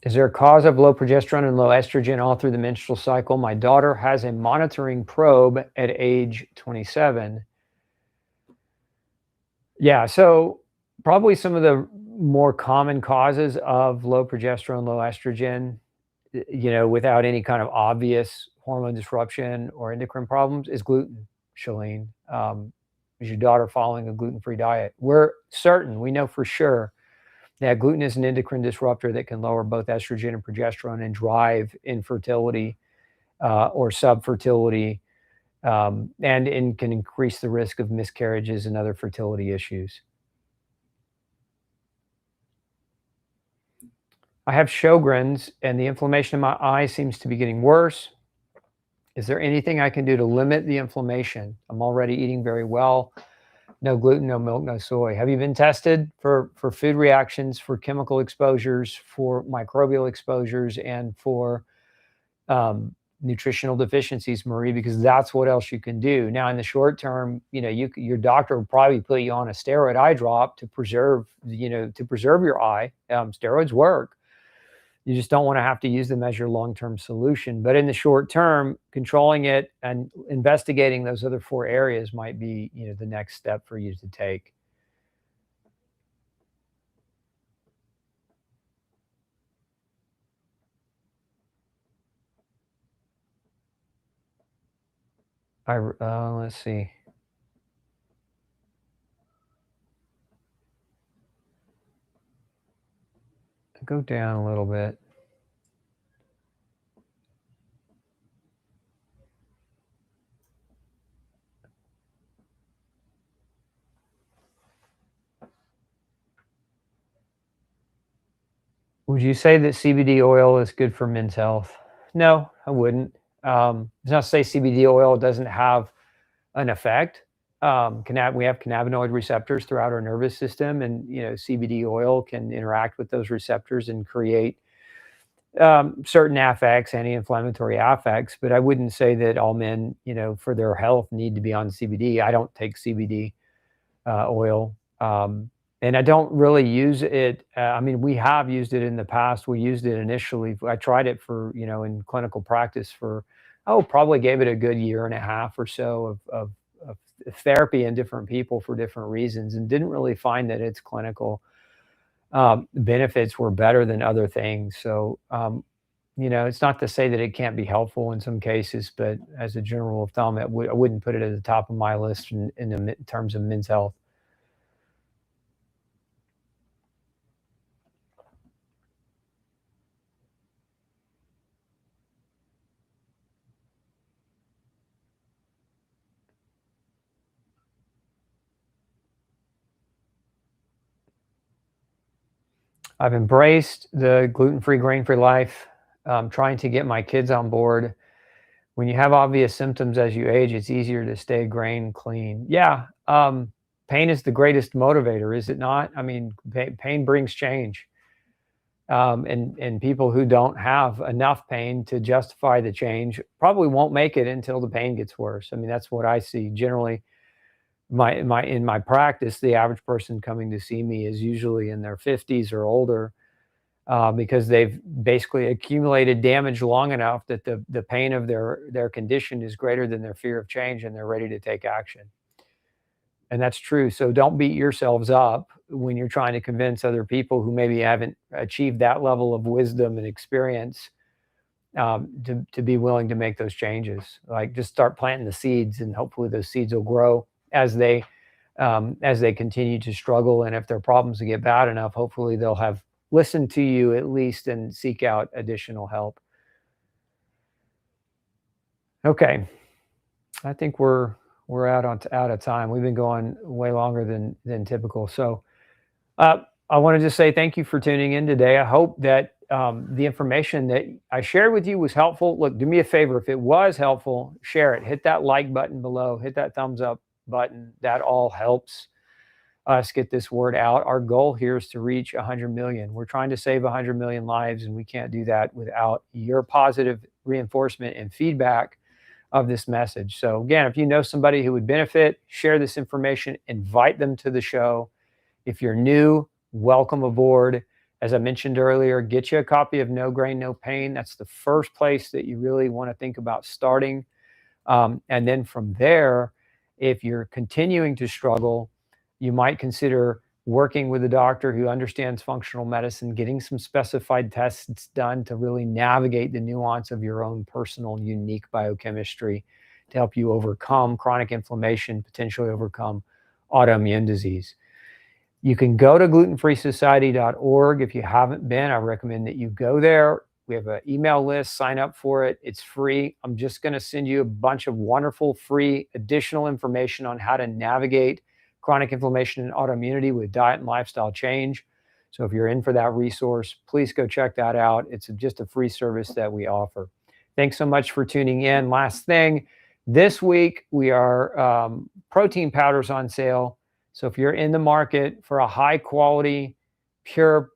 Is there a cause of low progesterone and low estrogen all through the menstrual cycle? My daughter has a monitoring probe at age 27. Yeah, so probably some of the more common causes of low progesterone, low estrogen, you know, without any kind of obvious hormone disruption or endocrine problems is gluten, Shalene. Is your daughter following a gluten-free diet? We're certain, we know for sure that gluten is an endocrine disruptor that can lower both estrogen and progesterone and drive infertility or subfertility, and can increase the risk of miscarriages and other fertility issues. I have Sjogren's and the inflammation in my eye seems to be getting worse. Is there anything I can do to limit the inflammation? I'm already eating very well. No gluten, no milk, no soy. Have you been tested for food reactions, for chemical exposures, for microbial exposures, and for nutritional deficiencies, Marie? Because that's what else you can do. Now, in the short term, you know, your doctor will probably put you on a steroid eye drop to preserve, you know, to preserve your eye. Steroids work. You just don't want to have to use them as your long-term solution. But in the short term, controlling it and investigating those other 4 areas might be, you know, the next step for you to take. Let's see. Go down a little bit. Would you say that CBD oil is good for men's health? No, I wouldn't. It's not to say CBD oil doesn't have an effect. We have cannabinoid receptors throughout our nervous system, and you know, CBD oil can interact with those receptors and create certain affects, anti-inflammatory affects. But I wouldn't say that all men, you know, for their health need to be on CBD. I don't take CBD oil. And I don't really use it. I mean, we have used it in the past. We used it initially. I tried it for, you know, in clinical practice for, probably gave it a good year and a half or so of therapy in different people for different reasons, and didn't really find that its clinical benefits were better than other things. So, you know, it's not to say that it can't be helpful in some cases, but as a general rule of thumb, I wouldn't put it at the top of my list in terms of men's health. I've embraced the gluten-free, grain-free life. Trying to get my kids on board. When you have obvious symptoms as you age, it's easier to stay grain clean. Yeah, pain is the greatest motivator, is it not? I mean, pain brings change. And people who don't have enough pain to justify the change probably won't make it until the pain gets worse. I mean, that's what I see generally. In my practice, the average person coming to see me is usually in their 50s or older, because they've basically accumulated damage long enough that the pain of their condition is greater than their fear of change, and they're ready to take action. And that's true. So don't beat yourselves up when you're trying to convince other people who maybe haven't achieved that level of wisdom and experience, to be willing to make those changes. Like, just start planting the seeds, and hopefully those seeds will grow as they as they continue to struggle. And if their problems get bad enough, hopefully they'll have listened to you at least and seek out additional help. Okay, I think we're out of time. We've been going way longer than typical. So I want to just say thank you for tuning in today. I hope that the information that I shared with you was helpful. Look, do me a favor. If it was helpful, share it. Hit that like button below. Hit that thumbs up button. That all helps us get this word out. Our goal here is to reach 100 million. We're trying to save 100 million lives, and we can't do that without your positive reinforcement and feedback of this message. So again, if you know somebody who would benefit, share this information, invite them to the show. If you're new, welcome aboard. As I mentioned earlier, get you a copy of No Grain, No Pain. That's the first place that you really want to think about starting. And then from there, if you're continuing to struggle, you might consider working with a doctor who understands functional medicine, getting some specified tests done to really navigate the nuance of your own personal unique biochemistry to help you overcome chronic inflammation, potentially overcome autoimmune disease. You can go to glutenfreesociety.org. If you haven't been, I recommend that you go there. We have an email list, sign up for it. It's free. I'm just going to send you a bunch of wonderful free additional information on how to navigate chronic inflammation and autoimmunity with diet and lifestyle change. So if you're in for that resource, please go check that out. It's just a free service that we offer. Thanks so much for tuning in. Last thing, this week we are protein powders on sale. So if you're in the market for a high quality, pure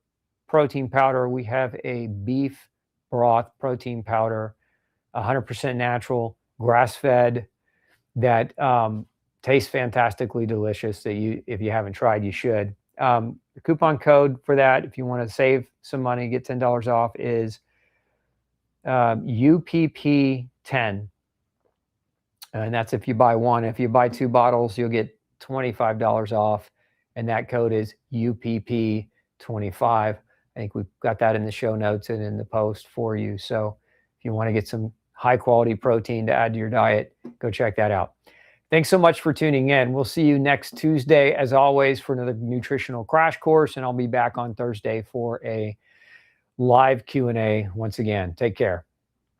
protein powder, we have a beef broth protein powder, 100% natural, grass-fed, that tastes fantastically delicious. That if you haven't tried, you should. The coupon code for that, if you want to save some money, get $10 off, is UPP10. And that's if you buy one. If you buy 2 bottles, you'll get $25 off. And that code is UPP25. I think we've got that in the show notes and in the post for you. So if you want to get some high quality protein to add to your diet, go check that out. Thanks so much for tuning in. We'll see you next Tuesday, as always, for another nutritional crash course. And I'll be back on Thursday for a live Q&A once again. Take care.